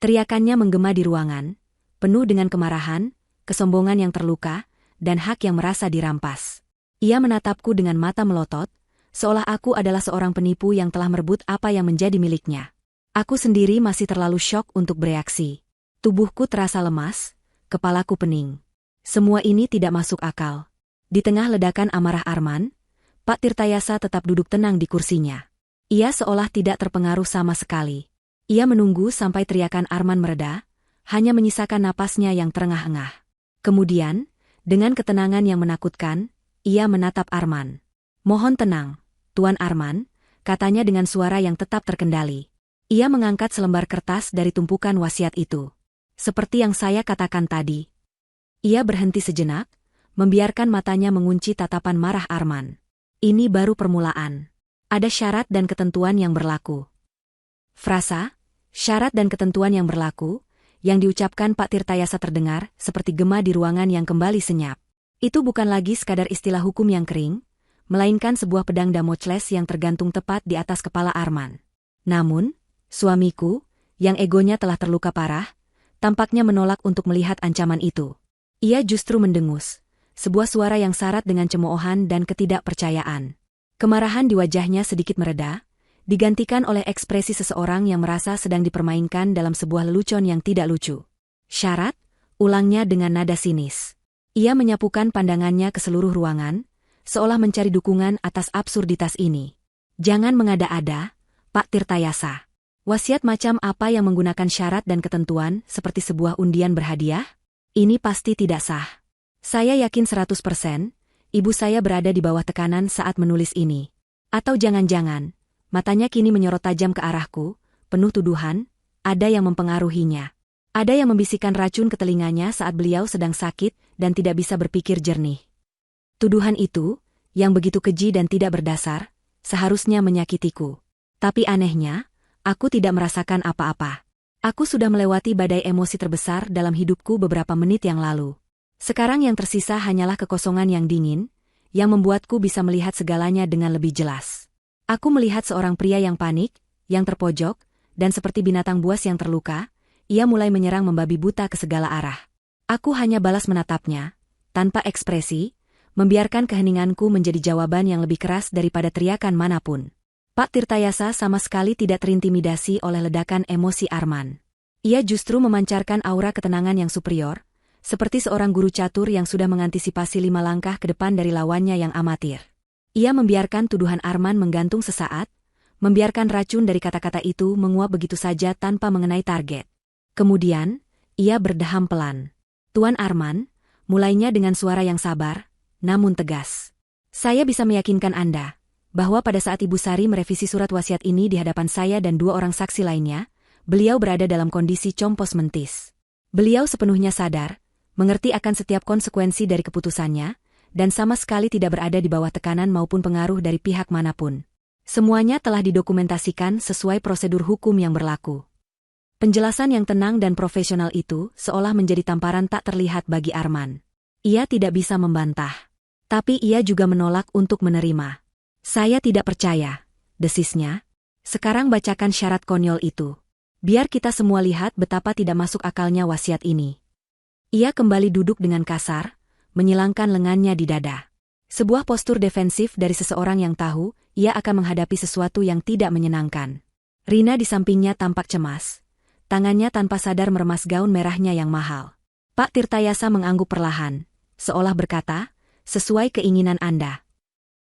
Teriakannya menggema di ruangan, penuh dengan kemarahan, kesombongan yang terluka, dan hak yang merasa dirampas. Ia menatapku dengan mata melotot, seolah aku adalah seorang penipu yang telah merebut apa yang menjadi miliknya. Aku sendiri masih terlalu syok untuk bereaksi. Tubuhku terasa lemas, kepalaku pening. Semua ini tidak masuk akal. Di tengah ledakan amarah Arman, Pak Tirtayasa tetap duduk tenang di kursinya. Ia seolah tidak terpengaruh sama sekali. Ia menunggu sampai teriakan Arman mereda, hanya menyisakan napasnya yang terengah-engah. Kemudian, dengan ketenangan yang menakutkan, ia menatap Arman. Mohon tenang, Tuan Arman, katanya dengan suara yang tetap terkendali. Ia mengangkat selembar kertas dari tumpukan wasiat itu. Seperti yang saya katakan tadi. Ia berhenti sejenak, membiarkan matanya mengunci tatapan marah Arman. Ini baru permulaan. Ada syarat dan ketentuan yang berlaku. Frasa, syarat dan ketentuan yang berlaku, yang diucapkan Pak Tirtayasa terdengar seperti gema di ruangan yang kembali senyap. Itu bukan lagi sekadar istilah hukum yang kering, melainkan sebuah pedang Damocles yang tergantung tepat di atas kepala Arman. Namun, suamiku, yang egonya telah terluka parah, tampaknya menolak untuk melihat ancaman itu. Ia justru mendengus. Sebuah suara yang syarat dengan cemoohan dan ketidakpercayaan. Kemarahan di wajahnya sedikit mereda, digantikan oleh ekspresi seseorang yang merasa sedang dipermainkan dalam sebuah lelucon yang tidak lucu. Syarat? Ulangnya dengan nada sinis. Ia menyapukan pandangannya ke seluruh ruangan, seolah mencari dukungan atas absurditas ini. Jangan mengada-ada, Pak Tirtayasa. Wasiat macam apa yang menggunakan syarat dan ketentuan seperti sebuah undian berhadiah? Ini pasti tidak sah. Saya yakin 100%, ibu saya berada di bawah tekanan saat menulis ini. Atau jangan-jangan, matanya kini menyorot tajam ke arahku, penuh tuduhan, ada yang mempengaruhinya. Ada yang membisikkan racun ke telinganya saat beliau sedang sakit dan tidak bisa berpikir jernih. Tuduhan itu, yang begitu keji dan tidak berdasar, seharusnya menyakitiku. Tapi anehnya, aku tidak merasakan apa-apa. Aku sudah melewati badai emosi terbesar dalam hidupku beberapa menit yang lalu. Sekarang yang tersisa hanyalah kekosongan yang dingin, yang membuatku bisa melihat segalanya dengan lebih jelas. Aku melihat seorang pria yang panik, yang terpojok, dan seperti binatang buas yang terluka, ia mulai menyerang membabi buta ke segala arah. Aku hanya balas menatapnya, tanpa ekspresi, membiarkan keheninganku menjadi jawaban yang lebih keras daripada teriakan manapun. Pak Tirtayasa sama sekali tidak terintimidasi oleh ledakan emosi Arman. Ia justru memancarkan aura ketenangan yang superior, seperti seorang guru catur yang sudah mengantisipasi 5 langkah ke depan dari lawannya yang amatir. Ia membiarkan tuduhan Arman menggantung sesaat, membiarkan racun dari kata-kata itu menguap begitu saja tanpa mengenai target. Kemudian, ia berdeham pelan. "Tuan Arman," mulainya dengan suara yang sabar, namun tegas. "Saya bisa meyakinkan Anda bahwa pada saat Ibu Sari merevisi surat wasiat ini di hadapan saya dan 2 orang saksi lainnya, beliau berada dalam kondisi compos mentis. Beliau sepenuhnya sadar, mengerti akan setiap konsekuensi dari keputusannya, dan sama sekali tidak berada di bawah tekanan maupun pengaruh dari pihak manapun. Semuanya telah didokumentasikan sesuai prosedur hukum yang berlaku." Penjelasan yang tenang dan profesional itu seolah menjadi tamparan tak terlihat bagi Arman. Ia tidak bisa membantah. Tapi ia juga menolak untuk menerima. "Saya tidak percaya," desisnya. "Sekarang bacakan syarat konyol itu. Biar kita semua lihat betapa tidak masuk akalnya wasiat ini." Ia kembali duduk dengan kasar, menyilangkan lengannya di dada. Sebuah postur defensif dari seseorang yang tahu ia akan menghadapi sesuatu yang tidak menyenangkan. Rina di sampingnya tampak cemas. Tangannya tanpa sadar meremas gaun merahnya yang mahal. Pak Tirtayasa mengangguk perlahan, seolah berkata, "Sesuai keinginan Anda."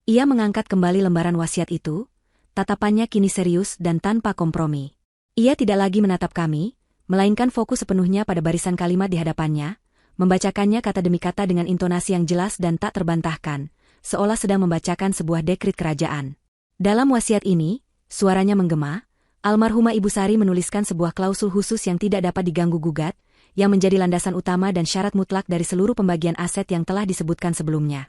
Ia mengangkat kembali lembaran wasiat itu, tatapannya kini serius dan tanpa kompromi. Ia tidak lagi menatap kami, melainkan fokus sepenuhnya pada barisan kalimat di hadapannya, membacakannya kata demi kata dengan intonasi yang jelas dan tak terbantahkan, seolah sedang membacakan sebuah dekrit kerajaan. Dalam wasiat ini, suaranya menggema, almarhumah Ibu Sari menuliskan sebuah klausul khusus yang tidak dapat diganggu-gugat, yang menjadi landasan utama dan syarat mutlak dari seluruh pembagian aset yang telah disebutkan sebelumnya.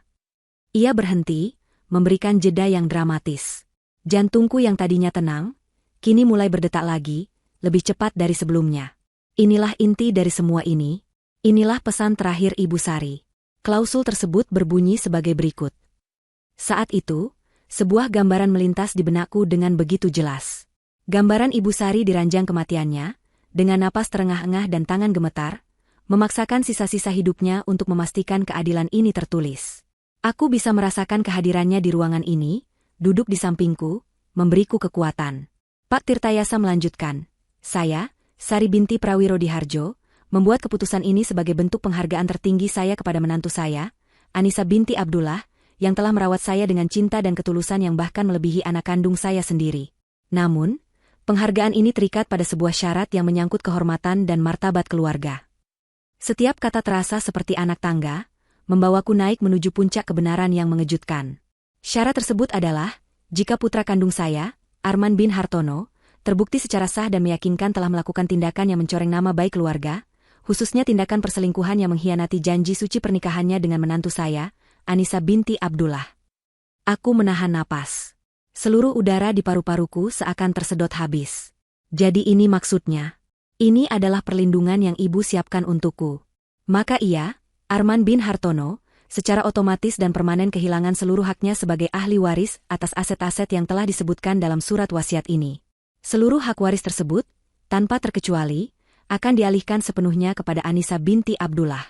Ia berhenti, memberikan jeda yang dramatis. Jantungku yang tadinya tenang, kini mulai berdetak lagi, lebih cepat dari sebelumnya. Inilah inti dari semua ini. Inilah pesan terakhir Ibu Sari. Klausul tersebut berbunyi sebagai berikut. Saat itu, sebuah gambaran melintas di benakku dengan begitu jelas. Gambaran Ibu Sari di ranjang kematiannya, dengan napas terengah-engah dan tangan gemetar, memaksakan sisa-sisa hidupnya untuk memastikan keadilan ini tertulis. Aku bisa merasakan kehadirannya di ruangan ini, duduk di sampingku, memberiku kekuatan. Pak Tirtayasa melanjutkan, "Saya, Sari binti Prawiro Diharjo, membuat keputusan ini sebagai bentuk penghargaan tertinggi saya kepada menantu saya, Anissa binti Abdullah, yang telah merawat saya dengan cinta dan ketulusan yang bahkan melebihi anak kandung saya sendiri. Namun, penghargaan ini terikat pada sebuah syarat yang menyangkut kehormatan dan martabat keluarga." Setiap kata terasa seperti anak tangga, membawaku naik menuju puncak kebenaran yang mengejutkan. Syarat tersebut adalah, jika putra kandung saya, Arman bin Hartono, terbukti secara sah dan meyakinkan telah melakukan tindakan yang mencoreng nama baik keluarga, khususnya tindakan perselingkuhan yang mengkhianati janji suci pernikahannya dengan menantu saya, Anissa binti Abdullah. Aku menahan napas. Seluruh udara di paru-paruku seakan tersedot habis. Jadi ini maksudnya. Ini adalah perlindungan yang ibu siapkan untukku. Maka ia, Arman bin Hartono, secara otomatis dan permanen kehilangan seluruh haknya sebagai ahli waris atas aset-aset yang telah disebutkan dalam surat wasiat ini. Seluruh hak waris tersebut, tanpa terkecuali, akan dialihkan sepenuhnya kepada Anissa binti Abdullah.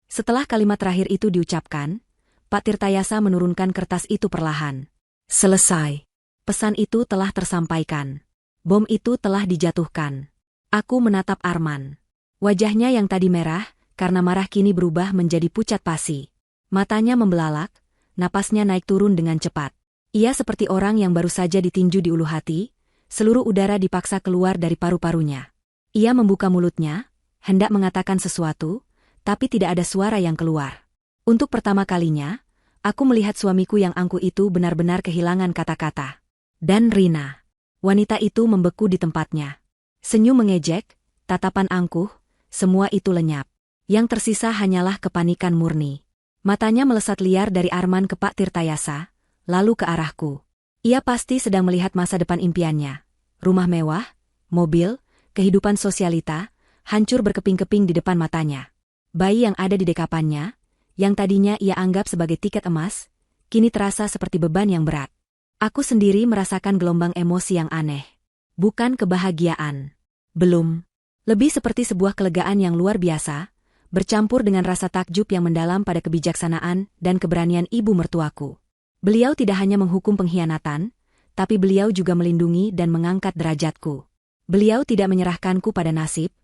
Setelah kalimat terakhir itu diucapkan, Pak Tirtayasa menurunkan kertas itu perlahan. Selesai. Pesan itu telah tersampaikan. Bom itu telah dijatuhkan. Aku menatap Arman. Wajahnya yang tadi merah, karena marah kini berubah menjadi pucat pasi. Matanya membelalak, napasnya naik turun dengan cepat. Ia seperti orang yang baru saja ditinju di ulu hati, seluruh udara dipaksa keluar dari paru-parunya. Ia membuka mulutnya, hendak mengatakan sesuatu, tapi tidak ada suara yang keluar. Untuk pertama kalinya, aku melihat suamiku yang angkuh itu benar-benar kehilangan kata-kata. Dan Rina. Wanita itu membeku di tempatnya. Senyum mengejek, tatapan angkuh, semua itu lenyap. Yang tersisa hanyalah kepanikan murni. Matanya melesat liar dari Arman ke Pak Tirtayasa, lalu ke arahku. Ia pasti sedang melihat masa depan impiannya. Rumah mewah, mobil, kehidupan sosialita, hancur berkeping-keping di depan matanya. Bayi yang ada di dekapannya, yang tadinya ia anggap sebagai tiket emas, kini terasa seperti beban yang berat. Aku sendiri merasakan gelombang emosi yang aneh. Bukan kebahagiaan. Belum. Lebih seperti sebuah kelegaan yang luar biasa, bercampur dengan rasa takjub yang mendalam pada kebijaksanaan dan keberanian ibu mertuaku. Beliau tidak hanya menghukum pengkhianatan, tapi beliau juga melindungi dan mengangkat derajatku. Beliau tidak menyerahkanku pada nasib,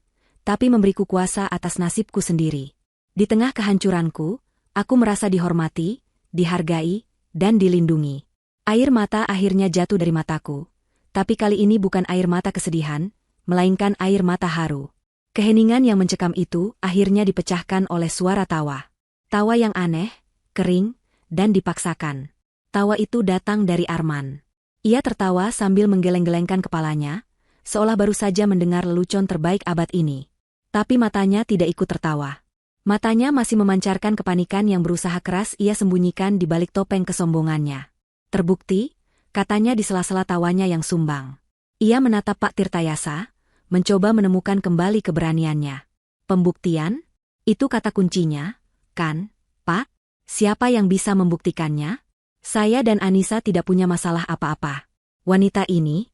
tapi memberiku kuasa atas nasibku sendiri. Di tengah kehancuranku, aku merasa dihormati, dihargai, dan dilindungi. Air mata akhirnya jatuh dari mataku, Tapi kali ini bukan air mata kesedihan, melainkan air mata haru. Keheningan yang mencekam itu akhirnya dipecahkan oleh suara tawa. Tawa yang aneh, kering, dan dipaksakan. Tawa itu datang dari Arman. Ia tertawa sambil menggeleng-gelengkan kepalanya, seolah baru saja mendengar lelucon terbaik abad ini. Tapi matanya tidak ikut tertawa. Matanya masih memancarkan kepanikan yang berusaha keras ia sembunyikan di balik topeng kesombongannya. Terbukti, katanya di sela-sela tawanya yang sumbang. Ia menatap Pak Tirtayasa, mencoba menemukan kembali keberaniannya. Pembuktian? Itu kata kuncinya, kan, Pak? Siapa yang bisa membuktikannya? Saya dan Anissa tidak punya masalah apa-apa. Wanita ini?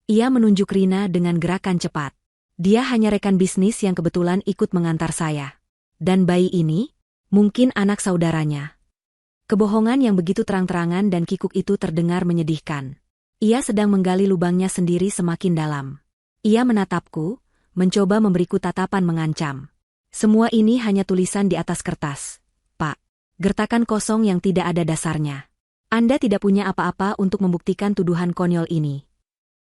Ia menunjuk Rina dengan gerakan cepat. Dia hanya rekan bisnis yang kebetulan ikut mengantar saya. Dan bayi ini? Mungkin anak saudaranya. Kebohongan yang begitu terang-terangan dan kikuk itu terdengar menyedihkan. Ia sedang menggali lubangnya sendiri semakin dalam. Ia menatapku, mencoba memberiku tatapan mengancam. Semua ini hanya tulisan di atas kertas, Pak. Gertakan kosong yang tidak ada dasarnya. Anda tidak punya apa-apa untuk membuktikan tuduhan konyol ini.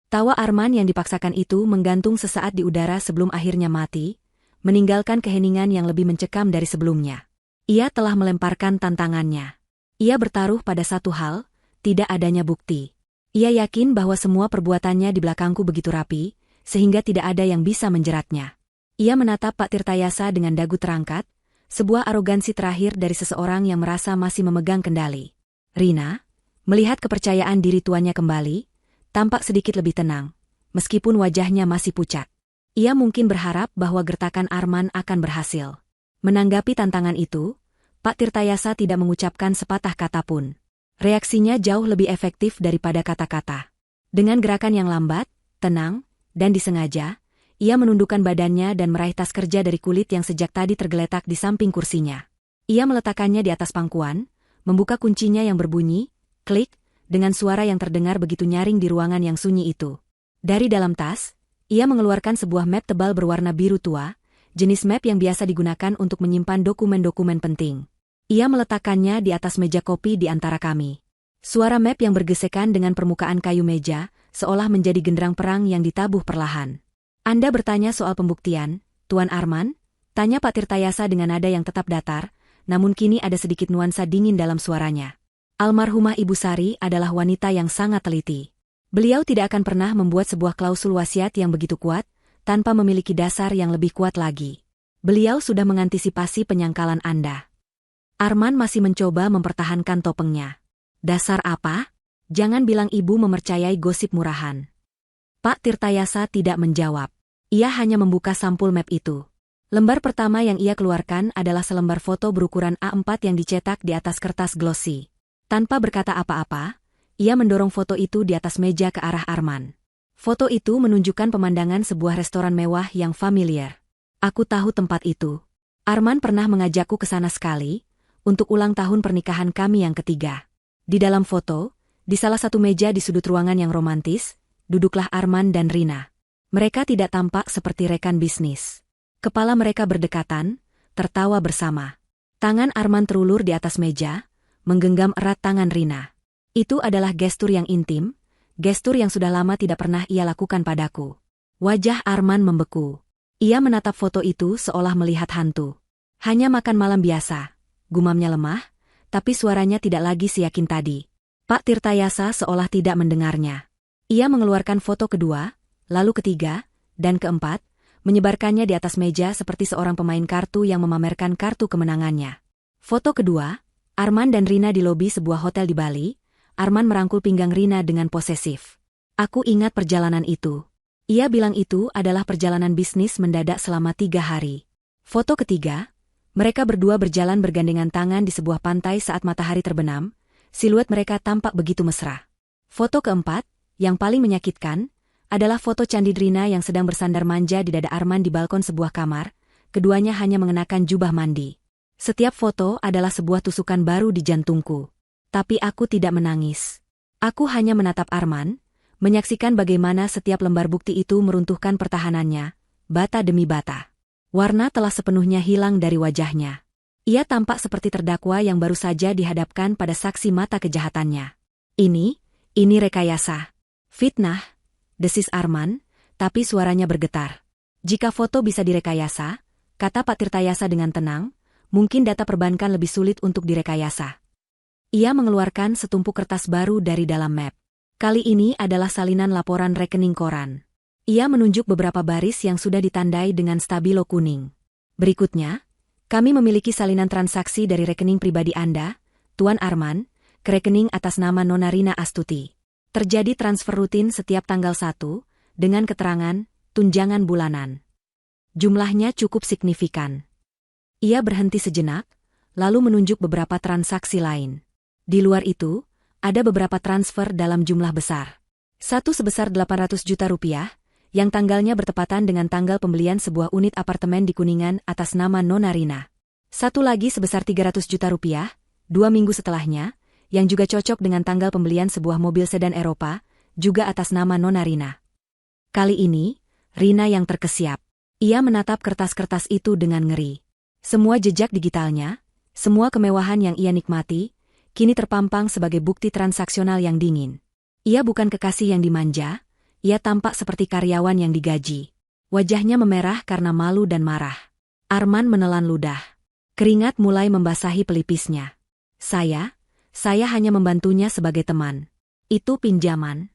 Tawa Arman yang dipaksakan itu menggantung sesaat di udara sebelum akhirnya mati, meninggalkan keheningan yang lebih mencekam dari sebelumnya. Ia telah melemparkan tantangannya. Ia bertaruh pada satu hal, tidak adanya bukti. Ia yakin bahwa semua perbuatannya di belakangku begitu rapi, sehingga tidak ada yang bisa menjeratnya. Ia menatap Pak Tirtayasa dengan dagu terangkat, sebuah arogansi terakhir dari seseorang yang merasa masih memegang kendali. Rina, melihat kepercayaan diri tuannya kembali, tampak sedikit lebih tenang, meskipun wajahnya masih pucat. Ia mungkin berharap bahwa gertakan Arman akan berhasil. Menanggapi tantangan itu, Pak Tirtayasa tidak mengucapkan sepatah kata pun. Reaksinya jauh lebih efektif daripada kata-kata. Dengan gerakan yang lambat, tenang, dan disengaja, ia menundukkan badannya dan meraih tas kerja dari kulit yang sejak tadi tergeletak di samping kursinya. Ia meletakkannya di atas pangkuan, membuka kuncinya yang berbunyi, klik, dengan suara yang terdengar begitu nyaring di ruangan yang sunyi itu. Dari dalam tas, ia mengeluarkan sebuah map tebal berwarna biru tua, jenis map yang biasa digunakan untuk menyimpan dokumen-dokumen penting. Ia meletakkannya di atas meja kopi di antara kami. Suara map yang bergesekan dengan permukaan kayu meja, seolah menjadi genderang perang yang ditabuh perlahan. Anda bertanya soal pembuktian, Tuan Arman? Tanya Pak Tirtayasa dengan nada yang tetap datar, namun kini ada sedikit nuansa dingin dalam suaranya. Almarhumah Ibu Sari adalah wanita yang sangat teliti. Beliau tidak akan pernah membuat sebuah klausul wasiat yang begitu kuat, tanpa memiliki dasar yang lebih kuat lagi. Beliau sudah mengantisipasi penyangkalan Anda. Arman masih mencoba mempertahankan topengnya. Dasar apa? Jangan bilang ibu mempercayai gosip murahan. Pak Tirtayasa tidak menjawab. Ia hanya membuka sampul map itu. Lembar pertama yang ia keluarkan adalah selembar foto berukuran A4 yang dicetak di atas kertas glossy. Tanpa berkata apa-apa, ia mendorong foto itu di atas meja ke arah Arman. Foto itu menunjukkan pemandangan sebuah restoran mewah yang familiar. Aku tahu tempat itu. Arman pernah mengajakku ke sana sekali, untuk ulang tahun pernikahan kami yang ketiga. Di dalam foto, di salah satu meja di sudut ruangan yang romantis, duduklah Arman dan Rina. Mereka tidak tampak seperti rekan bisnis. Kepala mereka berdekatan, tertawa bersama. Tangan Arman terulur di atas meja, menggenggam erat tangan Rina. Itu adalah gestur yang intim, gestur yang sudah lama tidak pernah ia lakukan padaku. Wajah Arman membeku. Ia menatap foto itu seolah melihat hantu. Hanya makan malam biasa, gumamnya lemah, tapi suaranya tidak lagi seyakin tadi. Pak Tirtayasa seolah tidak mendengarnya. Ia mengeluarkan foto kedua, lalu ketiga, dan keempat, menyebarkannya di atas meja seperti seorang pemain kartu yang memamerkan kartu kemenangannya. Foto kedua, Arman dan Rina di lobi sebuah hotel di Bali. Arman merangkul pinggang Rina dengan posesif. Aku ingat perjalanan itu. Ia bilang itu adalah perjalanan bisnis mendadak selama 3 hari. Foto ketiga, mereka berdua berjalan bergandengan tangan di sebuah pantai saat matahari terbenam, siluet mereka tampak begitu mesra. Foto keempat, yang paling menyakitkan, adalah foto candid Rina yang sedang bersandar manja di dada Arman di balkon sebuah kamar, keduanya hanya mengenakan jubah mandi. Setiap foto adalah sebuah tusukan baru di jantungku. Tapi aku tidak menangis. Aku hanya menatap Arman, menyaksikan bagaimana setiap lembar bukti itu meruntuhkan pertahanannya, bata demi bata. Warna telah sepenuhnya hilang dari wajahnya. Ia tampak seperti terdakwa yang baru saja dihadapkan pada saksi mata kejahatannya. Ini rekayasa. Fitnah, desis Arman, tapi suaranya bergetar. Jika foto bisa direkayasa, kata Pak Tirtayasa dengan tenang, mungkin data perbankan lebih sulit untuk direkayasa. Ia mengeluarkan setumpuk kertas baru dari dalam map. Kali ini adalah salinan laporan rekening koran. Ia menunjuk beberapa baris yang sudah ditandai dengan stabilo kuning. Berikutnya, kami memiliki salinan transaksi dari rekening pribadi Anda, Tuan Arman, ke rekening atas nama Nona Rina Astuti. Terjadi transfer rutin setiap tanggal 1, dengan keterangan, tunjangan bulanan. Jumlahnya cukup signifikan. Ia berhenti sejenak, lalu menunjuk beberapa transaksi lain. Di luar itu, ada beberapa transfer dalam jumlah besar. Satu sebesar 800 juta rupiah, yang tanggalnya bertepatan dengan tanggal pembelian sebuah unit apartemen di Kuningan atas nama Nona Rina. Satu lagi sebesar 300 juta rupiah, 2 minggu setelahnya, yang juga cocok dengan tanggal pembelian sebuah mobil sedan Eropa, juga atas nama Nona Rina. Kali ini, Rina yang terkesiap. Ia menatap kertas-kertas itu dengan ngeri. Semua jejak digitalnya, semua kemewahan yang ia nikmati, kini terpampang sebagai bukti transaksional yang dingin. Ia bukan kekasih yang dimanja, ia tampak seperti karyawan yang digaji. Wajahnya memerah karena malu dan marah. Arman menelan ludah. Keringat mulai membasahi pelipisnya. Saya hanya membantunya sebagai teman. Itu pinjaman.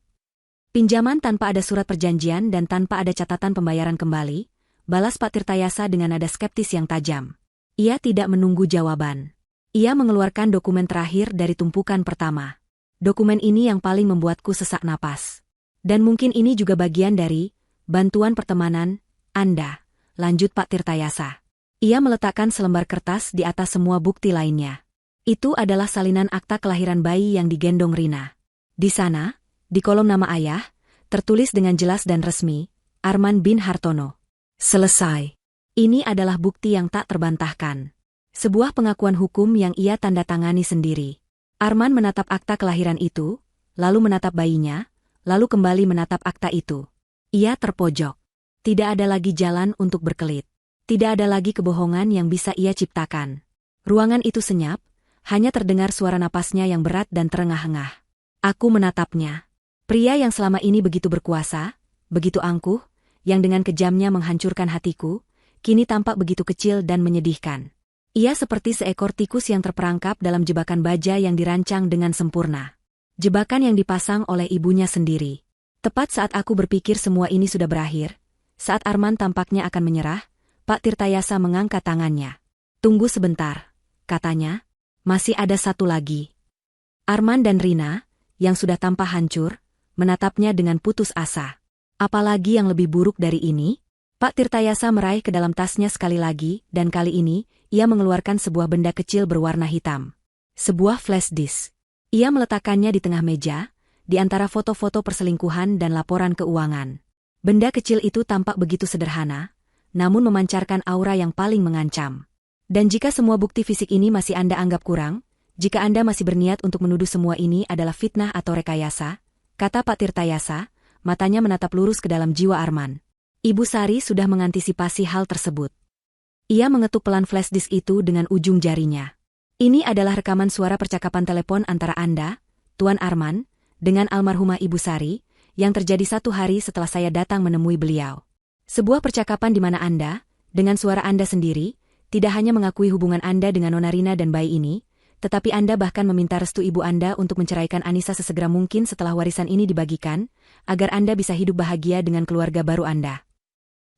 Pinjaman tanpa ada surat perjanjian dan tanpa ada catatan pembayaran kembali, balas Pak Tirtayasa dengan nada skeptis yang tajam. Ia tidak menunggu jawaban. Ia mengeluarkan dokumen terakhir dari tumpukan pertama. Dokumen ini yang paling membuatku sesak napas. Dan mungkin ini juga bagian dari bantuan pertemanan Anda, lanjut Pak Tirtayasa. Ia meletakkan selembar kertas di atas semua bukti lainnya. Itu adalah salinan akta kelahiran bayi yang digendong Rina. Di sana, di kolom nama ayah, tertulis dengan jelas dan resmi, Arman bin Hartono. Selesai. Ini adalah bukti yang tak terbantahkan. Sebuah pengakuan hukum yang ia tanda tangani sendiri. Arman menatap akta kelahiran itu, lalu menatap bayinya, lalu kembali menatap akta itu. Ia terpojok. Tidak ada lagi jalan untuk berkelit. Tidak ada lagi kebohongan yang bisa ia ciptakan. Ruangan itu senyap, hanya terdengar suara napasnya yang berat dan terengah-engah. Aku menatapnya. Pria yang selama ini begitu berkuasa, begitu angkuh, yang dengan kejamnya menghancurkan hatiku, kini tampak begitu kecil dan menyedihkan. Ia seperti seekor tikus yang terperangkap dalam jebakan baja yang dirancang dengan sempurna. Jebakan yang dipasang oleh ibunya sendiri. Tepat saat aku berpikir semua ini sudah berakhir, saat Arman tampaknya akan menyerah, Pak Tirtayasa mengangkat tangannya. Tunggu sebentar, katanya. Masih ada satu lagi. Arman dan Rina, yang sudah tampak hancur, menatapnya dengan putus asa. Apalagi yang lebih buruk dari ini? Pak Tirtayasa meraih ke dalam tasnya sekali lagi, dan kali ini, ia mengeluarkan sebuah benda kecil berwarna hitam. Sebuah flash disk. Ia meletakkannya di tengah meja, di antara foto-foto perselingkuhan dan laporan keuangan. Benda kecil itu tampak begitu sederhana, namun memancarkan aura yang paling mengancam. Dan jika semua bukti fisik ini masih Anda anggap kurang, jika Anda masih berniat untuk menuduh semua ini adalah fitnah atau rekayasa, kata Pak Tirtayasa, matanya menatap lurus ke dalam jiwa Arman. Ibu Sari sudah mengantisipasi hal tersebut. Ia mengetuk pelan flash disk itu dengan ujung jarinya. Ini adalah rekaman suara percakapan telepon antara Anda, Tuan Arman, dengan almarhumah Ibu Sari, yang terjadi 1 hari setelah saya datang menemui beliau. Sebuah percakapan di mana Anda, dengan suara Anda sendiri, tidak hanya mengakui hubungan Anda dengan Nona Rina dan bayi ini, tetapi Anda bahkan meminta restu ibu Anda untuk menceraikan Anissa sesegera mungkin setelah warisan ini dibagikan, agar Anda bisa hidup bahagia dengan keluarga baru Anda.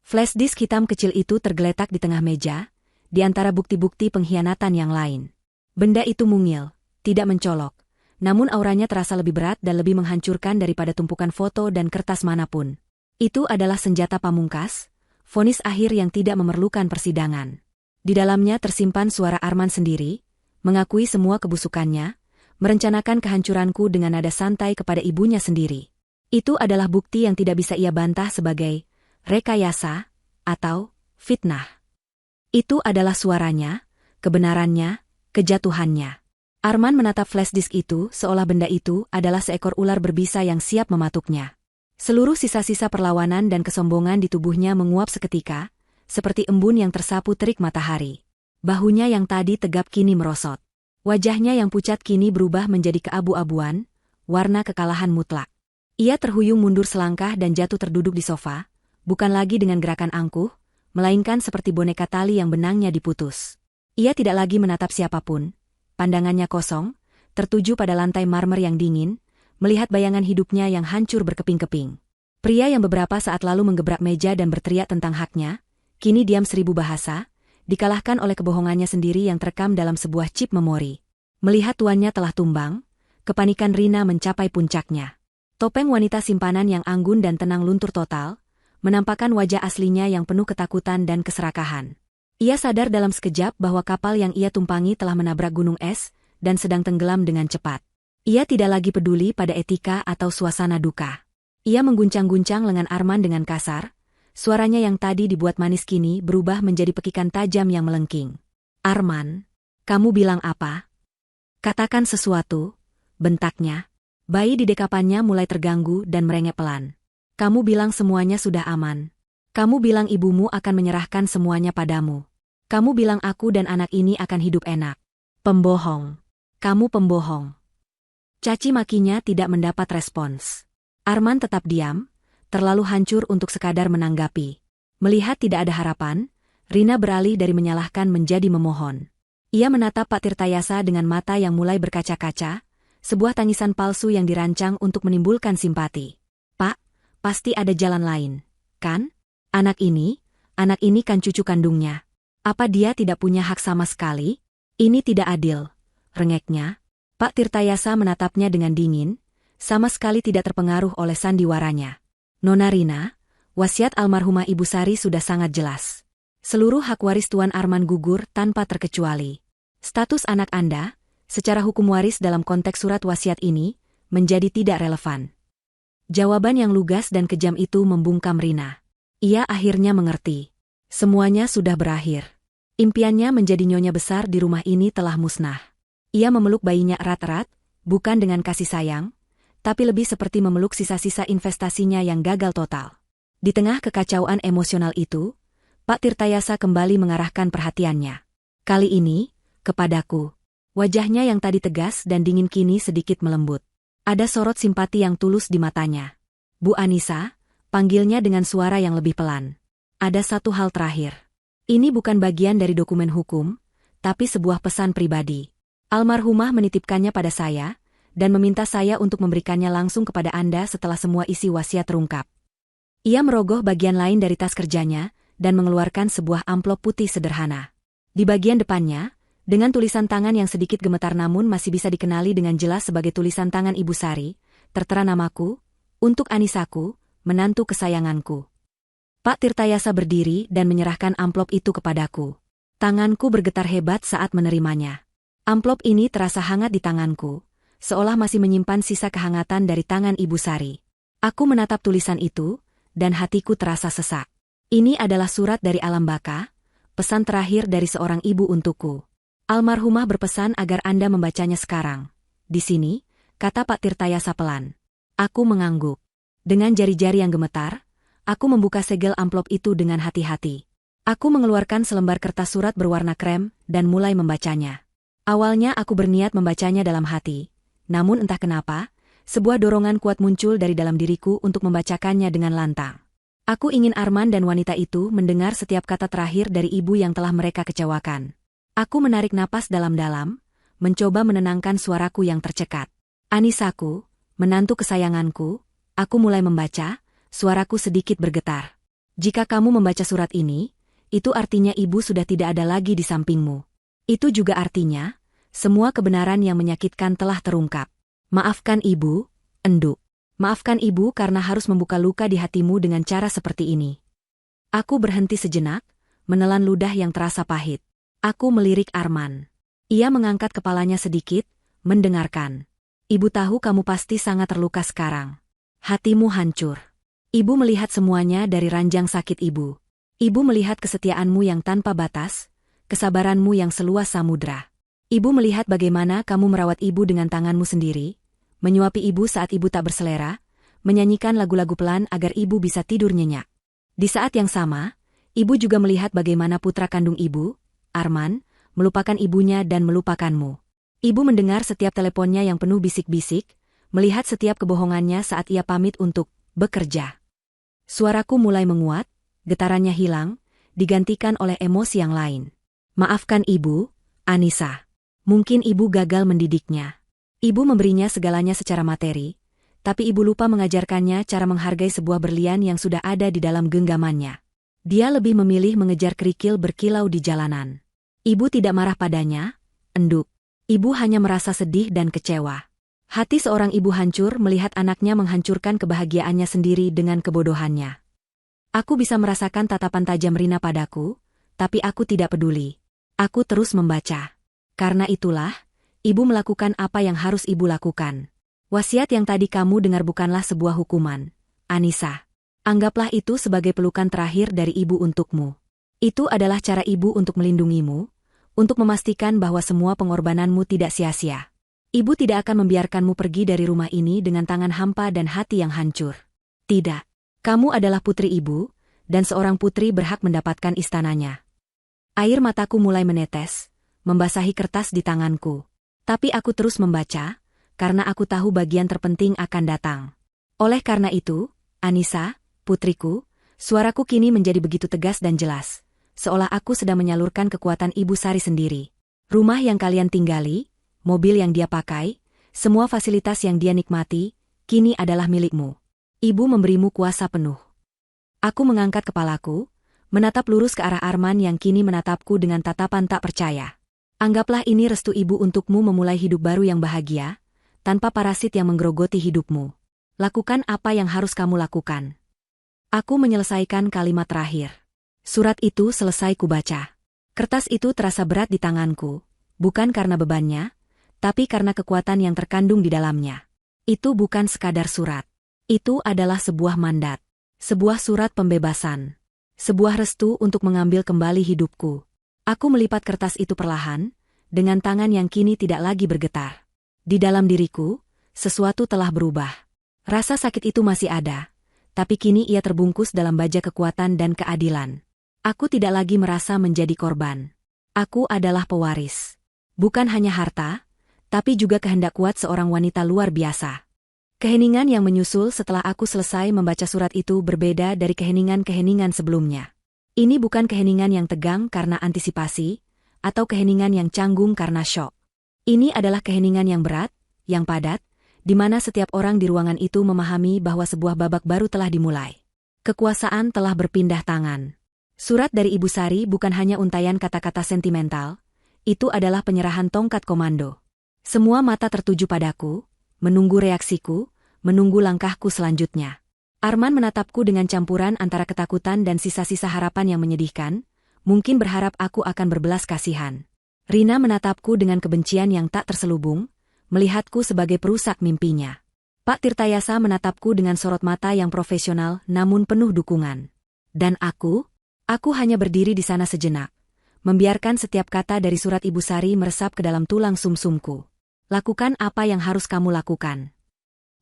Flash disk hitam kecil itu tergeletak di tengah meja, di antara bukti-bukti pengkhianatan yang lain. Benda itu mungil, tidak mencolok, namun auranya terasa lebih berat dan lebih menghancurkan daripada tumpukan foto dan kertas manapun. Itu adalah senjata pamungkas, vonis akhir yang tidak memerlukan persidangan. Di dalamnya tersimpan suara Arman sendiri, mengakui semua kebusukannya, merencanakan kehancuranku dengan nada santai kepada ibunya sendiri. Itu adalah bukti yang tidak bisa ia bantah sebagai rekayasa atau fitnah. Itu adalah suaranya, kebenarannya, kejatuhannya. Arman menatap flash disk itu seolah benda itu adalah seekor ular berbisa yang siap mematuknya. Seluruh sisa-sisa perlawanan dan kesombongan di tubuhnya menguap seketika, seperti embun yang tersapu terik matahari. Bahunya yang tadi tegap kini merosot. Wajahnya yang pucat kini berubah menjadi keabu-abuan, warna kekalahan mutlak. Ia terhuyung mundur selangkah dan jatuh terduduk di sofa, bukan lagi dengan gerakan angkuh, melainkan seperti boneka tali yang benangnya diputus. Ia tidak lagi menatap siapapun, pandangannya kosong, tertuju pada lantai marmer yang dingin, melihat bayangan hidupnya yang hancur berkeping-keping. Pria yang beberapa saat lalu menggebrak meja dan berteriak tentang haknya, kini diam 1000 bahasa, dikalahkan oleh kebohongannya sendiri yang terekam dalam sebuah chip memori. Melihat tuannya telah tumbang, kepanikan Rina mencapai puncaknya. Topeng wanita simpanan yang anggun dan tenang luntur total, menampakkan wajah aslinya yang penuh ketakutan dan keserakahan. Ia sadar dalam sekejap bahwa kapal yang ia tumpangi telah menabrak gunung es dan sedang tenggelam dengan cepat. Ia tidak lagi peduli pada etika atau suasana duka. Ia mengguncang-guncang lengan Arman dengan kasar, suaranya yang tadi dibuat manis kini berubah menjadi pekikan tajam yang melengking. "Arman, kamu bilang apa? Katakan sesuatu," bentaknya. Bayi di dekapannya mulai terganggu dan merengek pelan. "Kamu bilang semuanya sudah aman. Kamu bilang ibumu akan menyerahkan semuanya padamu. Kamu bilang aku dan anak ini akan hidup enak. Pembohong. Kamu pembohong." Caci makinya tidak mendapat respons. Arman tetap diam, terlalu hancur untuk sekadar menanggapi. Melihat tidak ada harapan, Rina beralih dari menyalahkan menjadi memohon. Ia menatap Pak Tirtayasa dengan mata yang mulai berkaca-kaca, sebuah tangisan palsu yang dirancang untuk menimbulkan simpati. "Pak, pasti ada jalan lain, kan? Anak ini kan cucu kandungnya. Apa dia tidak punya hak sama sekali? Ini tidak adil," rengeknya. Pak Tirtayasa menatapnya dengan dingin, sama sekali tidak terpengaruh oleh sandiwaranya. "Nona Rina, wasiat almarhumah Ibu Sari sudah sangat jelas. Seluruh hak waris Tuan Arman gugur tanpa terkecuali. Status anak Anda, secara hukum waris dalam konteks surat wasiat ini, menjadi tidak relevan." Jawaban yang lugas dan kejam itu membungkam Rina. Ia akhirnya mengerti. Semuanya sudah berakhir. Impiannya menjadi nyonya besar di rumah ini telah musnah. Ia memeluk bayinya erat-erat, bukan dengan kasih sayang, tapi lebih seperti memeluk sisa-sisa investasinya yang gagal total. Di tengah kekacauan emosional itu, Pak Tirtayasa kembali mengarahkan perhatiannya. Kali ini, kepadaku. Wajahnya yang tadi tegas dan dingin kini sedikit melembut. Ada sorot simpati yang tulus di matanya. "Bu Anissa," panggilnya dengan suara yang lebih pelan. "Ada satu hal terakhir. Ini bukan bagian dari dokumen hukum, tapi sebuah pesan pribadi. Almarhumah menitipkannya pada saya, dan meminta saya untuk memberikannya langsung kepada Anda setelah semua isi wasiat terungkap." Ia merogoh bagian lain dari tas kerjanya, dan mengeluarkan sebuah amplop putih sederhana. Di bagian depannya, dengan tulisan tangan yang sedikit gemetar namun masih bisa dikenali dengan jelas sebagai tulisan tangan Ibu Sari, tertera namaku, "Untuk Anisaku, menantu kesayanganku." Pak Tirtayasa berdiri dan menyerahkan amplop itu kepadaku. Tanganku bergetar hebat saat menerimanya. Amplop ini terasa hangat di tanganku, seolah masih menyimpan sisa kehangatan dari tangan Ibu Sari. Aku menatap tulisan itu, dan hatiku terasa sesak. Ini adalah surat dari alam baka, pesan terakhir dari seorang ibu untukku. "Almarhumah berpesan agar Anda membacanya sekarang. Di sini," kata Pak Tirtayasa pelan. Aku mengangguk. Dengan jari-jari yang gemetar, aku membuka segel amplop itu dengan hati-hati. Aku mengeluarkan selembar kertas surat berwarna krem dan mulai membacanya. Awalnya aku berniat membacanya dalam hati, namun entah kenapa, sebuah dorongan kuat muncul dari dalam diriku untuk membacakannya dengan lantang. Aku ingin Arman dan wanita itu mendengar setiap kata terakhir dari ibu yang telah mereka kecewakan. Aku menarik napas dalam-dalam, mencoba menenangkan suaraku yang tercekat. "Anisaku, menantu kesayanganku," aku mulai membaca, suaraku sedikit bergetar. "Jika kamu membaca surat ini, itu artinya ibu sudah tidak ada lagi di sampingmu. Itu juga artinya, semua kebenaran yang menyakitkan telah terungkap. Maafkan ibu, Enduk. Maafkan ibu karena harus membuka luka di hatimu dengan cara seperti ini." Aku berhenti sejenak, menelan ludah yang terasa pahit. Aku melirik Arman. Ia mengangkat kepalanya sedikit, mendengarkan. "Ibu tahu kamu pasti sangat terluka sekarang. Hatimu hancur. Ibu melihat semuanya dari ranjang sakit ibu. Ibu melihat kesetiaanmu yang tanpa batas, kesabaranmu yang seluas samudra. Ibu melihat bagaimana kamu merawat ibu dengan tanganmu sendiri, menyuapi ibu saat ibu tak berselera, menyanyikan lagu-lagu pelan agar ibu bisa tidur nyenyak. Di saat yang sama, ibu juga melihat bagaimana putra kandung ibu, Arman, melupakan ibunya dan melupakanmu. Ibu mendengar setiap teleponnya yang penuh bisik-bisik, melihat setiap kebohongannya saat ia pamit untuk bekerja. Suaraku mulai menguat, getarannya hilang, digantikan oleh emosi yang lain. Maafkan ibu, Anissa. Mungkin ibu gagal mendidiknya. Ibu memberinya segalanya secara materi, tapi ibu lupa mengajarkannya cara menghargai sebuah berlian yang sudah ada di dalam genggamannya. Dia lebih memilih mengejar kerikil berkilau di jalanan. Ibu tidak marah padanya, enduk. Ibu hanya merasa sedih dan kecewa. Hati seorang ibu hancur melihat anaknya menghancurkan kebahagiaannya sendiri dengan kebodohannya. Aku bisa merasakan tatapan tajam Rina padaku, tapi aku tidak peduli. Aku terus membaca. Karena itulah, ibu melakukan apa yang harus ibu lakukan. Wasiat yang tadi kamu dengar bukanlah sebuah hukuman, Anissa. Anggaplah itu sebagai pelukan terakhir dari ibu untukmu. Itu adalah cara ibu untuk melindungimu, untuk memastikan bahwa semua pengorbananmu tidak sia-sia. Ibu tidak akan membiarkanmu pergi dari rumah ini dengan tangan hampa dan hati yang hancur. Tidak. Kamu adalah putri ibu, dan seorang putri berhak mendapatkan istananya. Air mataku mulai menetes, membasahi kertas di tanganku. Tapi aku terus membaca, karena aku tahu bagian terpenting akan datang. Oleh karena itu, Anissa, putriku, suaraku kini menjadi begitu tegas dan jelas, seolah aku sedang menyalurkan kekuatan Ibu Sari sendiri. Rumah yang kalian tinggali, mobil yang dia pakai, semua fasilitas yang dia nikmati, kini adalah milikmu. Ibu memberimu kuasa penuh. Aku mengangkat kepalaku, menatap lurus ke arah Arman yang kini menatapku dengan tatapan tak percaya. Anggaplah ini restu ibu untukmu memulai hidup baru yang bahagia, tanpa parasit yang menggerogoti hidupmu. Lakukan apa yang harus kamu lakukan. Aku menyelesaikan kalimat terakhir. Surat itu selesai kubaca. Kertas itu terasa berat di tanganku, bukan karena bebannya, tapi karena kekuatan yang terkandung di dalamnya. Itu bukan sekadar surat. Itu adalah sebuah mandat. Sebuah surat pembebasan. Sebuah restu untuk mengambil kembali hidupku. Aku melipat kertas itu perlahan, dengan tangan yang kini tidak lagi bergetar. Di dalam diriku, sesuatu telah berubah. Rasa sakit itu masih ada, tapi kini ia terbungkus dalam baja kekuatan dan keadilan. Aku tidak lagi merasa menjadi korban. Aku adalah pewaris. Bukan hanya harta, tapi juga kehendak kuat seorang wanita luar biasa. Keheningan yang menyusul setelah aku selesai membaca surat itu berbeda dari keheningan-keheningan sebelumnya. Ini bukan keheningan yang tegang karena antisipasi, atau keheningan yang canggung karena syok. Ini adalah keheningan yang berat, yang padat, di mana setiap orang di ruangan itu memahami bahwa sebuah babak baru telah dimulai. Kekuasaan telah berpindah tangan. Surat dari Ibu Sari bukan hanya untaian kata-kata sentimental, itu adalah penyerahan tongkat komando. Semua mata tertuju padaku, menunggu reaksiku, menunggu langkahku selanjutnya. Arman menatapku dengan campuran antara ketakutan dan sisa-sisa harapan yang menyedihkan, mungkin berharap aku akan berbelas kasihan. Rina menatapku dengan kebencian yang tak terselubung, melihatku sebagai perusak mimpinya. Pak Tirtayasa menatapku dengan sorot mata yang profesional namun penuh dukungan. Dan aku hanya berdiri di sana sejenak, membiarkan setiap kata dari surat Ibu Sari meresap ke dalam tulang sumsumku. Lakukan apa yang harus kamu lakukan.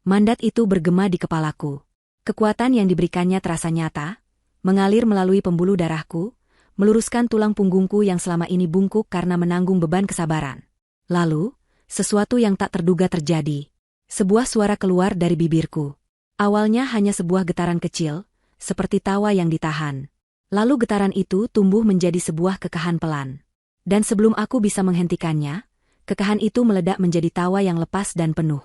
Mandat itu bergema di kepalaku. Kekuatan yang diberikannya terasa nyata, mengalir melalui pembuluh darahku, meluruskan tulang punggungku yang selama ini bungkuk karena menanggung beban kesabaran. Lalu, sesuatu yang tak terduga terjadi. Sebuah suara keluar dari bibirku. Awalnya hanya sebuah getaran kecil, seperti tawa yang ditahan. Lalu getaran itu tumbuh menjadi sebuah kekahan pelan. Dan sebelum aku bisa menghentikannya, kekahan itu meledak menjadi tawa yang lepas dan penuh.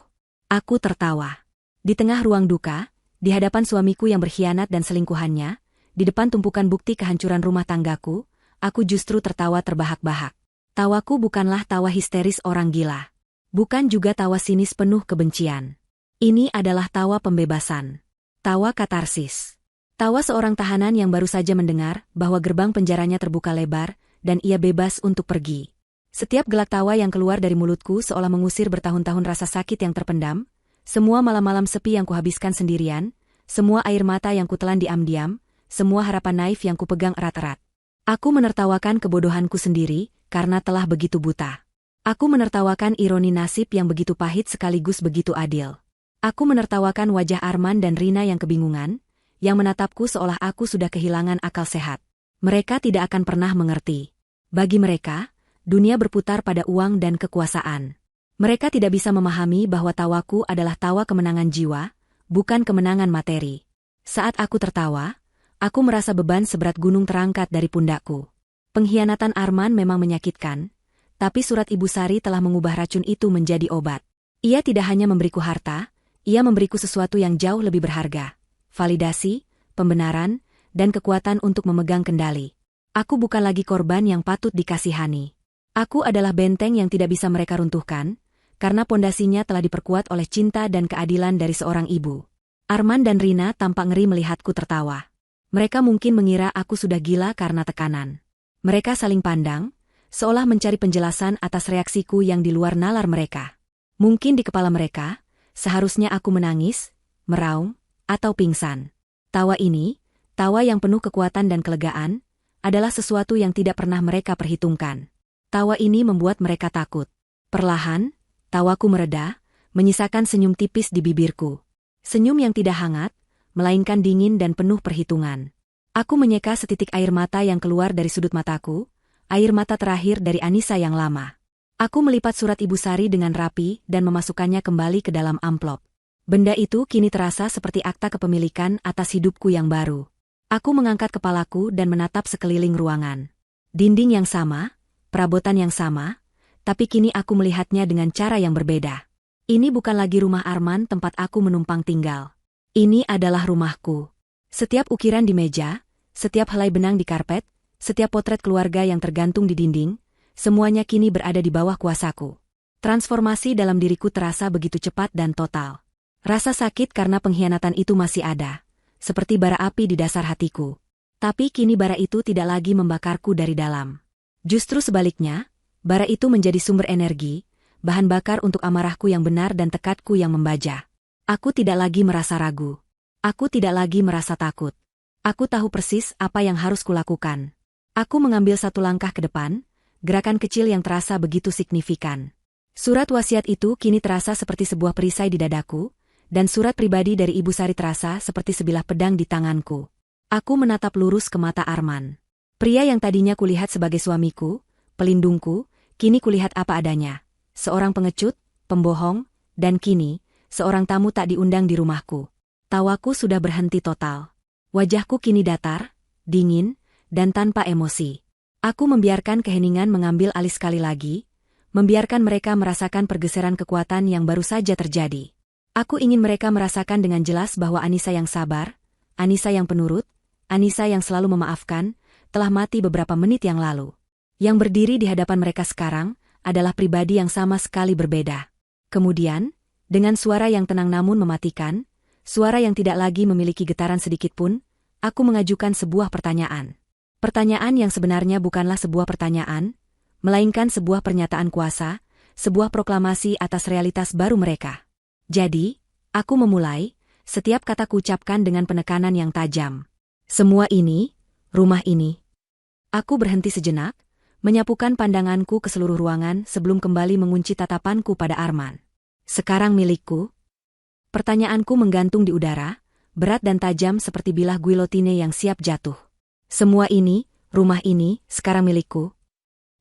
Aku tertawa. Di tengah ruang duka, di hadapan suamiku yang berkhianat dan selingkuhannya, di depan tumpukan bukti kehancuran rumah tanggaku, aku justru tertawa terbahak-bahak. Tawaku bukanlah tawa histeris orang gila. Bukan juga tawa sinis penuh kebencian. Ini adalah tawa pembebasan. Tawa katarsis. Tawa seorang tahanan yang baru saja mendengar bahwa gerbang penjaranya terbuka lebar, dan ia bebas untuk pergi. Setiap gelak tawa yang keluar dari mulutku seolah mengusir bertahun-tahun rasa sakit yang terpendam, semua malam-malam sepi yang kuhabiskan sendirian, semua air mata yang kutelan diam-diam, semua harapan naif yang kupegang erat-erat. Aku menertawakan kebodohanku sendiri, karena telah begitu buta. Aku menertawakan ironi nasib yang begitu pahit sekaligus begitu adil. Aku menertawakan wajah Arman dan Rina yang kebingungan, yang menatapku seolah aku sudah kehilangan akal sehat. Mereka tidak akan pernah mengerti. Bagi mereka, dunia berputar pada uang dan kekuasaan. Mereka tidak bisa memahami bahwa tawaku adalah tawa kemenangan jiwa, bukan kemenangan materi. Saat aku tertawa, aku merasa beban seberat gunung terangkat dari pundakku. Pengkhianatan Arman memang menyakitkan, tapi surat Ibu Sari telah mengubah racun itu menjadi obat. Ia tidak hanya memberiku harta, ia memberiku sesuatu yang jauh lebih berharga. Validasi, pembenaran, dan kekuatan untuk memegang kendali. Aku bukan lagi korban yang patut dikasihani. Aku adalah benteng yang tidak bisa mereka runtuhkan, karena pondasinya telah diperkuat oleh cinta dan keadilan dari seorang ibu. Arman dan Rina tampak ngeri melihatku tertawa. Mereka mungkin mengira aku sudah gila karena tekanan. Mereka saling pandang, seolah mencari penjelasan atas reaksiku yang di luar nalar mereka. Mungkin di kepala mereka, seharusnya aku menangis, meraung, atau pingsan. Tawa ini, tawa yang penuh kekuatan dan kelegaan, adalah sesuatu yang tidak pernah mereka perhitungkan. Tawa ini membuat mereka takut. Perlahan, tawaku mereda, menyisakan senyum tipis di bibirku. Senyum yang tidak hangat, melainkan dingin dan penuh perhitungan. Aku menyeka setitik air mata yang keluar dari sudut mataku, air mata terakhir dari Anissa yang lama. Aku melipat surat Ibu Sari dengan rapi dan memasukkannya kembali ke dalam amplop. Benda itu kini terasa seperti akta kepemilikan atas hidupku yang baru. Aku mengangkat kepalaku dan menatap sekeliling ruangan. Dinding yang sama, perabotan yang sama, tapi kini aku melihatnya dengan cara yang berbeda. Ini bukan lagi rumah Arman tempat aku menumpang tinggal. Ini adalah rumahku. Setiap ukiran di meja, setiap helai benang di karpet, setiap potret keluarga yang tergantung di dinding, semuanya kini berada di bawah kuasaku. Transformasi dalam diriku terasa begitu cepat dan total. Rasa sakit karena pengkhianatan itu masih ada, seperti bara api di dasar hatiku. Tapi kini bara itu tidak lagi membakarku dari dalam. Justru sebaliknya, bara itu menjadi sumber energi, bahan bakar untuk amarahku yang benar dan tekadku yang membaja. Aku tidak lagi merasa ragu. Aku tidak lagi merasa takut. Aku tahu persis apa yang harus kulakukan. Aku mengambil satu langkah ke depan, gerakan kecil yang terasa begitu signifikan. Surat wasiat itu kini terasa seperti sebuah perisai di dadaku, dan surat pribadi dari Ibu Sari terasa seperti sebilah pedang di tanganku. Aku menatap lurus ke mata Arman. Pria yang tadinya kulihat sebagai suamiku, pelindungku, kini kulihat apa adanya. Seorang pengecut, pembohong, dan kini, seorang tamu tak diundang di rumahku. Tawaku sudah berhenti total. Wajahku kini datar, dingin, dan tanpa emosi. Aku membiarkan keheningan mengambil alih sekali lagi, membiarkan mereka merasakan pergeseran kekuatan yang baru saja terjadi. Aku ingin mereka merasakan dengan jelas bahwa Anissa yang sabar, Anissa yang penurut, Anissa yang selalu memaafkan, telah mati beberapa menit yang lalu. Yang berdiri di hadapan mereka sekarang adalah pribadi yang sama sekali berbeda. Kemudian, dengan suara yang tenang namun mematikan, suara yang tidak lagi memiliki getaran sedikitpun, aku mengajukan sebuah pertanyaan. Pertanyaan yang sebenarnya bukanlah sebuah pertanyaan, melainkan sebuah pernyataan kuasa, sebuah proklamasi atas realitas baru mereka. Jadi, aku memulai, setiap kata kuucapkan dengan penekanan yang tajam. Semua ini, rumah ini. Aku berhenti sejenak, menyapukan pandanganku ke seluruh ruangan sebelum kembali mengunci tatapanku pada Arman. Sekarang milikku? Pertanyaanku menggantung di udara, berat dan tajam seperti bilah guillotine yang siap jatuh. Semua ini, rumah ini, sekarang milikku?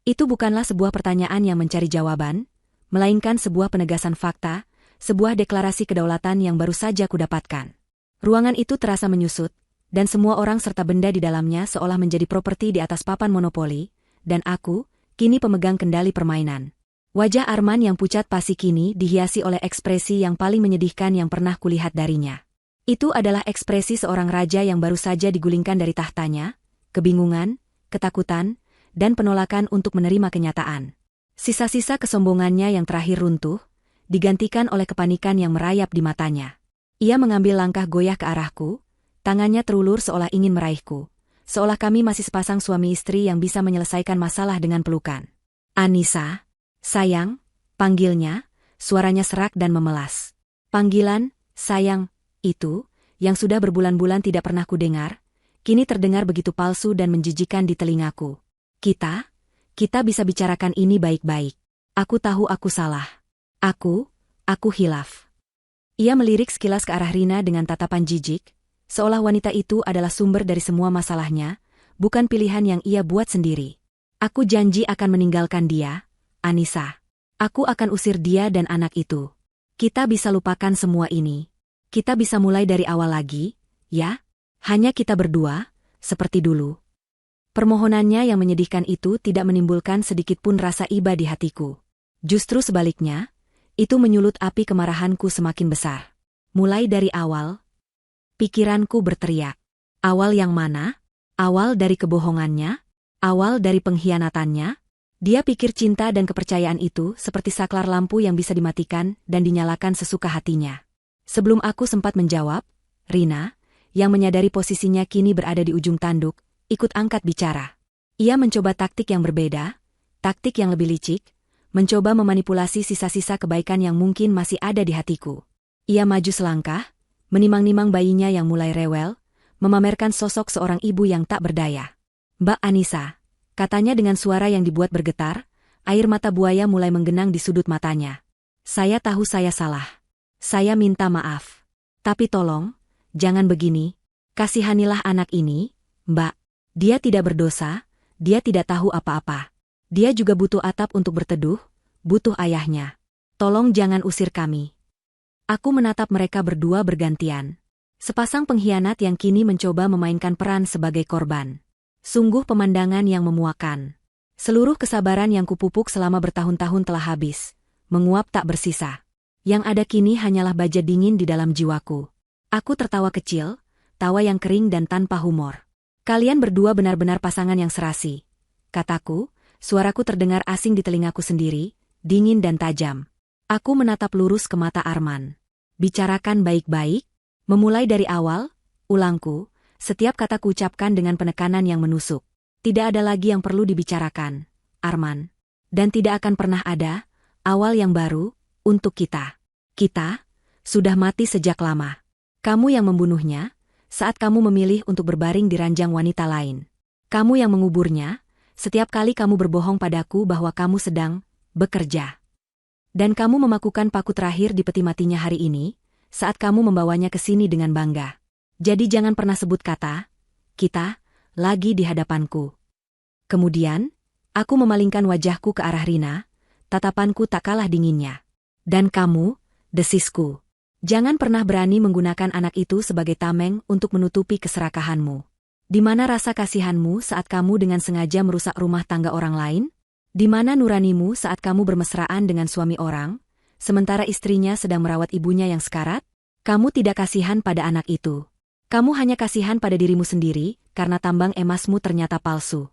Itu bukanlah sebuah pertanyaan yang mencari jawaban, melainkan sebuah penegasan fakta, sebuah deklarasi kedaulatan yang baru saja kudapatkan. Ruangan itu terasa menyusut, dan semua orang serta benda di dalamnya seolah menjadi properti di atas papan monopoli, dan aku, kini pemegang kendali permainan. Wajah Arman yang pucat pasi kini dihiasi oleh ekspresi yang paling menyedihkan yang pernah kulihat darinya. Itu adalah ekspresi seorang raja yang baru saja digulingkan dari tahtanya, kebingungan, ketakutan, dan penolakan untuk menerima kenyataan. Sisa-sisa kesombongannya yang terakhir runtuh, digantikan oleh kepanikan yang merayap di matanya. Ia mengambil langkah goyah ke arahku, tangannya terulur seolah ingin meraihku, seolah kami masih sepasang suami istri yang bisa menyelesaikan masalah dengan pelukan. Anissa, sayang, panggilnya, suaranya serak dan memelas. Panggilan, sayang, itu, yang sudah berbulan-bulan tidak pernah kudengar, kini terdengar begitu palsu dan menjijikan di telingaku. Kita bisa bicarakan ini baik-baik. Aku tahu aku salah. Aku hilaf. Ia melirik sekilas ke arah Rina dengan tatapan jijik, seolah wanita itu adalah sumber dari semua masalahnya, bukan pilihan yang ia buat sendiri. Aku janji akan meninggalkan dia, Anissa. Aku akan usir dia dan anak itu. Kita bisa lupakan semua ini. Kita bisa mulai dari awal lagi, ya? Hanya kita berdua, seperti dulu. Permohonannya yang menyedihkan itu tidak menimbulkan sedikitpun rasa iba di hatiku. Justru sebaliknya, itu menyulut api kemarahanku semakin besar. Mulai dari awal, pikiranku berteriak. Awal yang mana? Awal dari kebohongannya? Awal dari pengkhianatannya? Dia pikir cinta dan kepercayaan itu seperti saklar lampu yang bisa dimatikan dan dinyalakan sesuka hatinya. Sebelum aku sempat menjawab, Rina, yang menyadari posisinya kini berada di ujung tanduk, ikut angkat bicara. Ia mencoba taktik yang berbeda, taktik yang lebih licik, mencoba memanipulasi sisa-sisa kebaikan yang mungkin masih ada di hatiku. Ia maju selangkah, menimang-nimang bayinya yang mulai rewel, memamerkan sosok seorang ibu yang tak berdaya. Mbak Anissa, katanya dengan suara yang dibuat bergetar, air mata buaya mulai menggenang di sudut matanya. Saya tahu saya salah. Saya minta maaf. Tapi tolong, jangan begini. Kasihanilah anak ini, Mbak. Dia tidak berdosa, dia tidak tahu apa-apa. Dia juga butuh atap untuk berteduh, butuh ayahnya. Tolong jangan usir kami. Aku menatap mereka berdua bergantian. Sepasang pengkhianat yang kini mencoba memainkan peran sebagai korban. Sungguh pemandangan yang memuakan. Seluruh kesabaran yang kupupuk selama bertahun-tahun telah habis, menguap tak bersisa. Yang ada kini hanyalah baja dingin di dalam jiwaku. Aku tertawa kecil, tawa yang kering dan tanpa humor. Kalian berdua benar-benar pasangan yang serasi. Kataku, suaraku terdengar asing di telingaku sendiri, dingin dan tajam. Aku menatap lurus ke mata Arman. Bicarakan baik-baik, memulai dari awal, ulangku. Setiap kata kuucapkan dengan penekanan yang menusuk. Tidak ada lagi yang perlu dibicarakan, Arman. Dan tidak akan pernah ada, awal yang baru, untuk kita. Kita, sudah mati sejak lama. Kamu yang membunuhnya, saat kamu memilih untuk berbaring di ranjang wanita lain. Kamu yang menguburnya, setiap kali kamu berbohong padaku bahwa kamu sedang bekerja. Dan kamu memakukan paku terakhir di peti matinya hari ini, saat kamu membawanya ke sini dengan bangga. Jadi jangan pernah sebut kata, kita, lagi di hadapanku. Kemudian, aku memalingkan wajahku ke arah Rina, tatapanku tak kalah dinginnya. Dan kamu, desisku. Jangan pernah berani menggunakan anak itu sebagai tameng untuk menutupi keserakahanmu. Di mana rasa kasihanmu saat kamu dengan sengaja merusak rumah tangga orang lain? Di mana nuranimu saat kamu bermesraan dengan suami orang, sementara istrinya sedang merawat ibunya yang sekarat? Kamu tidak kasihan pada anak itu. Kamu hanya kasihan pada dirimu sendiri, karena tambang emasmu ternyata palsu.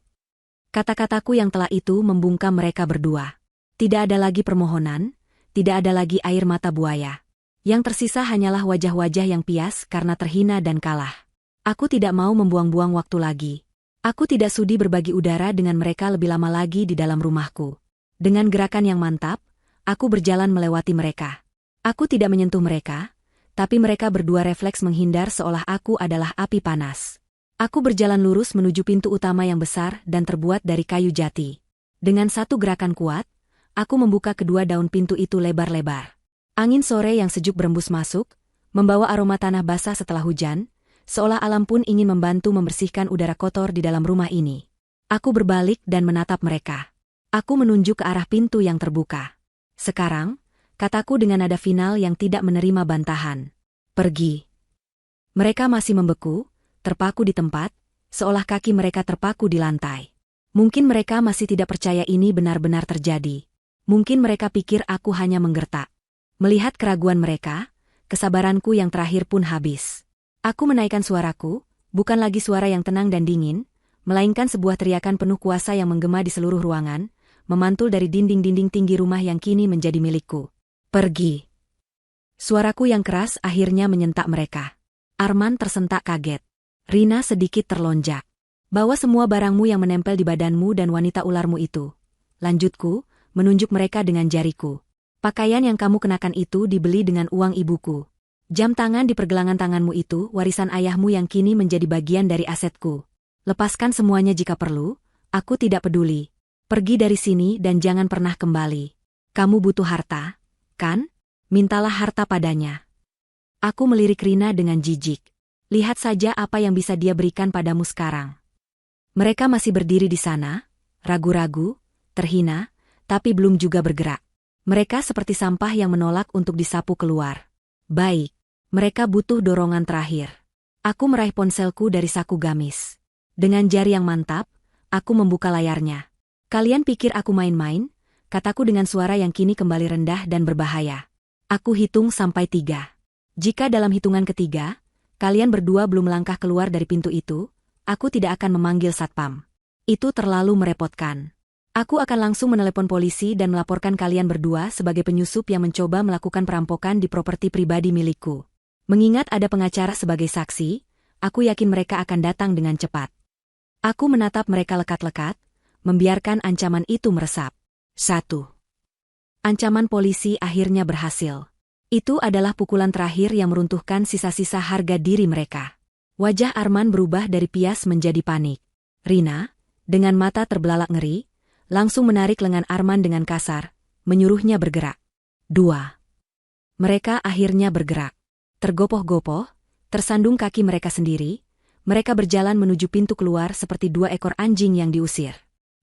Kata-kataku yang telah itu membungkam mereka berdua. Tidak ada lagi permohonan, tidak ada lagi air mata buaya. Yang tersisa hanyalah wajah-wajah yang pias karena terhina dan kalah. Aku tidak mau membuang-buang waktu lagi. Aku tidak sudi berbagi udara dengan mereka lebih lama lagi di dalam rumahku. Dengan gerakan yang mantap, aku berjalan melewati mereka. Aku tidak menyentuh mereka, tapi mereka berdua refleks menghindar seolah aku adalah api panas. Aku berjalan lurus menuju pintu utama yang besar dan terbuat dari kayu jati. Dengan satu gerakan kuat, aku membuka kedua daun pintu itu lebar-lebar. Angin sore yang sejuk berembus masuk, membawa aroma tanah basah setelah hujan, seolah alam pun ingin membantu membersihkan udara kotor di dalam rumah ini. Aku berbalik dan menatap mereka. Aku menunjuk ke arah pintu yang terbuka. Sekarang, kataku dengan nada final yang tidak menerima bantahan. Pergi. Mereka masih membeku, terpaku di tempat, seolah kaki mereka terpaku di lantai. Mungkin mereka masih tidak percaya ini benar-benar terjadi. Mungkin mereka pikir aku hanya menggertak. Melihat keraguan mereka, kesabaranku yang terakhir pun habis. Aku menaikkan suaraku, bukan lagi suara yang tenang dan dingin, melainkan sebuah teriakan penuh kuasa yang menggema di seluruh ruangan, memantul dari dinding-dinding tinggi rumah yang kini menjadi milikku. Pergi. Suaraku yang keras akhirnya menyentak mereka. Arman tersentak kaget. Rina sedikit terlonjak. Bawa semua barangmu yang menempel di badanmu dan wanita ularmu itu. Lanjutku, menunjuk mereka dengan jariku. Pakaian yang kamu kenakan itu dibeli dengan uang ibuku. Jam tangan di pergelangan tanganmu itu warisan ayahmu yang kini menjadi bagian dari asetku. Lepaskan semuanya jika perlu, aku tidak peduli. Pergi dari sini dan jangan pernah kembali. Kamu butuh harta, kan? Mintalah harta padanya. Aku melirik Rina dengan jijik. Lihat saja apa yang bisa dia berikan padamu sekarang. Mereka masih berdiri di sana, ragu-ragu, terhina, tapi belum juga bergerak. Mereka seperti sampah yang menolak untuk disapu keluar. Baik, mereka butuh dorongan terakhir. Aku meraih ponselku dari saku gamis. Dengan jari yang mantap, aku membuka layarnya. Kalian pikir aku main-main? Kataku dengan suara yang kini kembali rendah dan berbahaya. Aku hitung sampai 3. Jika dalam hitungan ketiga, kalian berdua belum melangkah keluar dari pintu itu, aku tidak akan memanggil satpam. Itu terlalu merepotkan. Aku akan langsung menelepon polisi dan melaporkan kalian berdua sebagai penyusup yang mencoba melakukan perampokan di properti pribadi milikku. Mengingat ada pengacara sebagai saksi, aku yakin mereka akan datang dengan cepat. Aku menatap mereka lekat-lekat, membiarkan ancaman itu meresap. 1. Ancaman polisi akhirnya berhasil. Itu adalah pukulan terakhir yang meruntuhkan sisa-sisa harga diri mereka. Wajah Arman berubah dari pias menjadi panik. Rina, dengan mata terbelalak ngeri, langsung menarik lengan Arman dengan kasar, menyuruhnya bergerak. 2. Mereka akhirnya bergerak. Tergopoh-gopoh, tersandung kaki mereka sendiri, mereka berjalan menuju pintu keluar seperti 2 ekor anjing yang diusir.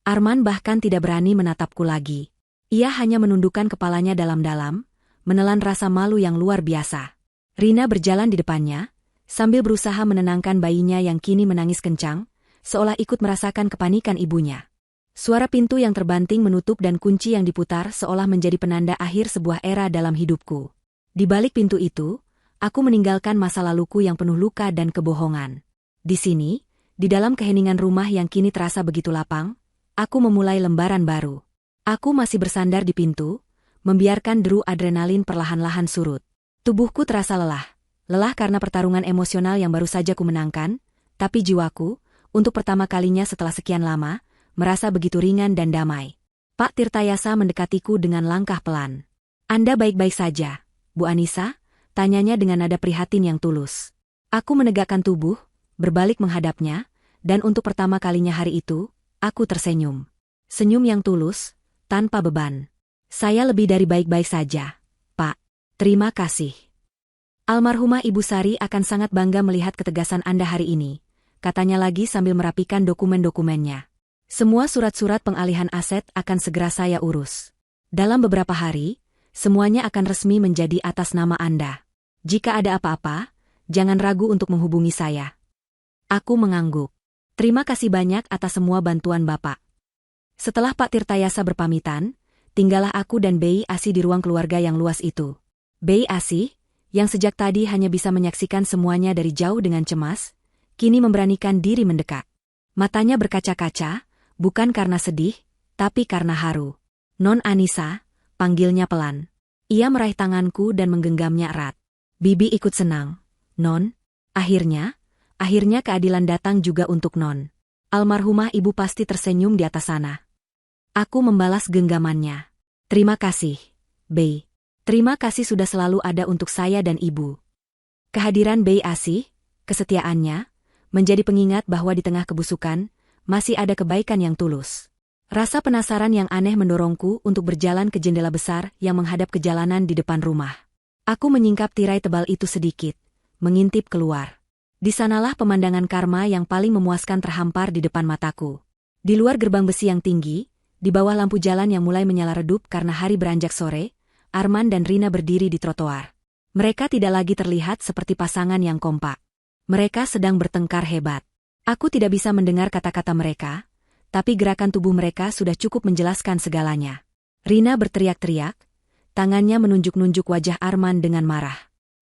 Arman bahkan tidak berani menatapku lagi. Ia hanya menundukkan kepalanya dalam-dalam, menelan rasa malu yang luar biasa. Rina berjalan di depannya, sambil berusaha menenangkan bayinya yang kini menangis kencang, seolah ikut merasakan kepanikan ibunya. Suara pintu yang terbanting menutup dan kunci yang diputar seolah menjadi penanda akhir sebuah era dalam hidupku. Di balik pintu itu, aku meninggalkan masa laluku yang penuh luka dan kebohongan. Di sini, di dalam keheningan rumah yang kini terasa begitu lapang, aku memulai lembaran baru. Aku masih bersandar di pintu, membiarkan deru adrenalin perlahan-lahan surut. Tubuhku terasa lelah karena pertarungan emosional yang baru saja kumenangkan, tapi jiwaku, untuk pertama kalinya setelah sekian lama, merasa begitu ringan dan damai. Pak Tirtayasa mendekatiku dengan langkah pelan. "Anda baik-baik saja, Bu Anissa?" tanyanya dengan nada prihatin yang tulus. Aku menegakkan tubuh, berbalik menghadapnya, dan untuk pertama kalinya hari itu, aku tersenyum. Senyum yang tulus, tanpa beban. "Saya lebih dari baik-baik saja, Pak. Terima kasih. Almarhumah Ibu Sari akan sangat bangga melihat ketegasan Anda hari ini," katanya lagi sambil merapikan dokumen-dokumennya. "Semua surat-surat pengalihan aset akan segera saya urus. Dalam beberapa hari, semuanya akan resmi menjadi atas nama Anda. Jika ada apa-apa, jangan ragu untuk menghubungi saya." Aku mengangguk. "Terima kasih banyak atas semua bantuan Bapak." Setelah Pak Tirtayasa berpamitan, tinggallah aku dan Bei Asih di ruang keluarga yang luas itu. Bei Asih, yang sejak tadi hanya bisa menyaksikan semuanya dari jauh dengan cemas, kini memberanikan diri mendekat. Matanya berkaca-kaca, bukan karena sedih, tapi karena haru. "Non Anissa," panggilnya pelan. Ia meraih tanganku dan menggenggamnya erat. "Bibi ikut senang, Non. Akhirnya keadilan datang juga untuk Non. Almarhumah ibu pasti tersenyum di atas sana." Aku membalas genggamannya. "Terima kasih, Bei. Terima kasih sudah selalu ada untuk saya dan ibu." Kehadiran Bei Asih, kesetiaannya, menjadi pengingat bahwa di tengah kebusukan, masih ada kebaikan yang tulus. Rasa penasaran yang aneh mendorongku untuk berjalan ke jendela besar yang menghadap ke jalanan di depan rumah. Aku menyingkap tirai tebal itu sedikit, mengintip keluar. Di sanalah pemandangan karma yang paling memuaskan terhampar di depan mataku. Di luar gerbang besi yang tinggi, di bawah lampu jalan yang mulai menyala redup karena hari beranjak sore, Arman dan Rina berdiri di trotoar. Mereka tidak lagi terlihat seperti pasangan yang kompak. Mereka sedang bertengkar hebat. Aku tidak bisa mendengar kata-kata mereka, tapi gerakan tubuh mereka sudah cukup menjelaskan segalanya. Rina berteriak-teriak, tangannya menunjuk-nunjuk wajah Arman dengan marah.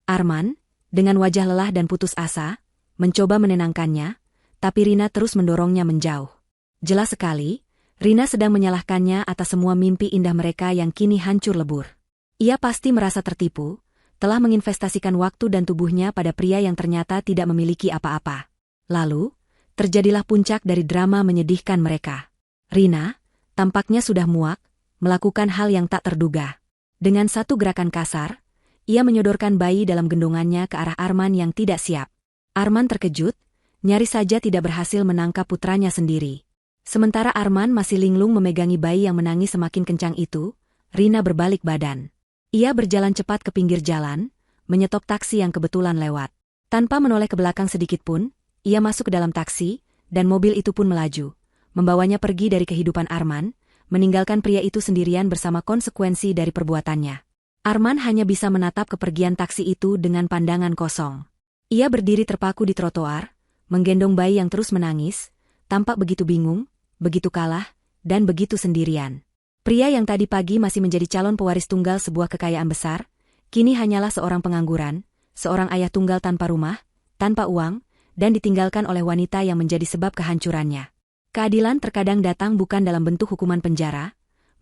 Arman, dengan wajah lelah dan putus asa, mencoba menenangkannya, tapi Rina terus mendorongnya menjauh. Jelas sekali, Rina sedang menyalahkannya atas semua mimpi indah mereka yang kini hancur lebur. Ia pasti merasa tertipu, telah menginvestasikan waktu dan tubuhnya pada pria yang ternyata tidak memiliki apa-apa. Lalu, terjadilah puncak dari drama menyedihkan mereka. Rina, tampaknya sudah muak, melakukan hal yang tak terduga. Dengan satu gerakan kasar, ia menyodorkan bayi dalam gendongannya ke arah Arman yang tidak siap. Arman terkejut, nyaris saja tidak berhasil menangkap putranya sendiri. Sementara Arman masih linglung memegangi bayi yang menangis semakin kencang itu, Rina berbalik badan. Ia berjalan cepat ke pinggir jalan, menyetop taksi yang kebetulan lewat. Tanpa menoleh ke belakang sedikit pun, ia masuk ke dalam taksi, dan mobil itu pun melaju, membawanya pergi dari kehidupan Arman, meninggalkan pria itu sendirian bersama konsekuensi dari perbuatannya. Arman hanya bisa menatap kepergian taksi itu dengan pandangan kosong. Ia berdiri terpaku di trotoar, menggendong bayi yang terus menangis, tampak begitu bingung, begitu kalah, dan begitu sendirian. Pria yang tadi pagi masih menjadi calon pewaris tunggal sebuah kekayaan besar, kini hanyalah seorang pengangguran, seorang ayah tunggal tanpa rumah, tanpa uang, dan ditinggalkan oleh wanita yang menjadi sebab kehancurannya. Keadilan terkadang datang bukan dalam bentuk hukuman penjara,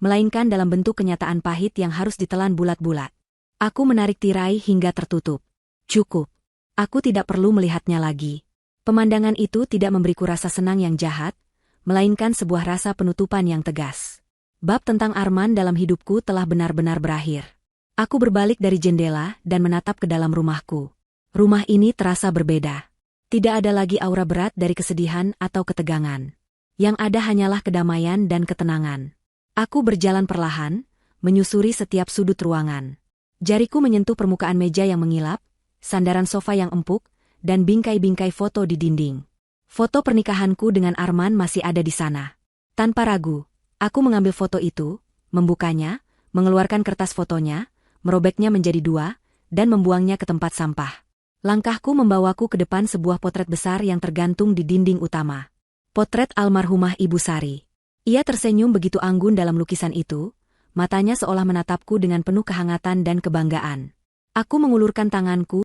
melainkan dalam bentuk kenyataan pahit yang harus ditelan bulat-bulat. Aku menarik tirai hingga tertutup. Cukup. Aku tidak perlu melihatnya lagi. Pemandangan itu tidak memberiku rasa senang yang jahat, melainkan sebuah rasa penutupan yang tegas. Bab tentang Arman dalam hidupku telah benar-benar berakhir. Aku berbalik dari jendela dan menatap ke dalam rumahku. Rumah ini terasa berbeda. Tidak ada lagi aura berat dari kesedihan atau ketegangan. Yang ada hanyalah kedamaian dan ketenangan. Aku berjalan perlahan, menyusuri setiap sudut ruangan. Jariku menyentuh permukaan meja yang mengilap, sandaran sofa yang empuk, dan bingkai-bingkai foto di dinding. Foto pernikahanku dengan Arman masih ada di sana. Tanpa ragu, aku mengambil foto itu, membukanya, mengeluarkan kertas fotonya, merobeknya menjadi dua, dan membuangnya ke tempat sampah. Langkahku membawaku ke depan sebuah potret besar yang tergantung di dinding utama. Potret almarhumah Ibu Sari. Ia tersenyum begitu anggun dalam lukisan itu, matanya seolah menatapku dengan penuh kehangatan dan kebanggaan. Aku mengulurkan tanganku,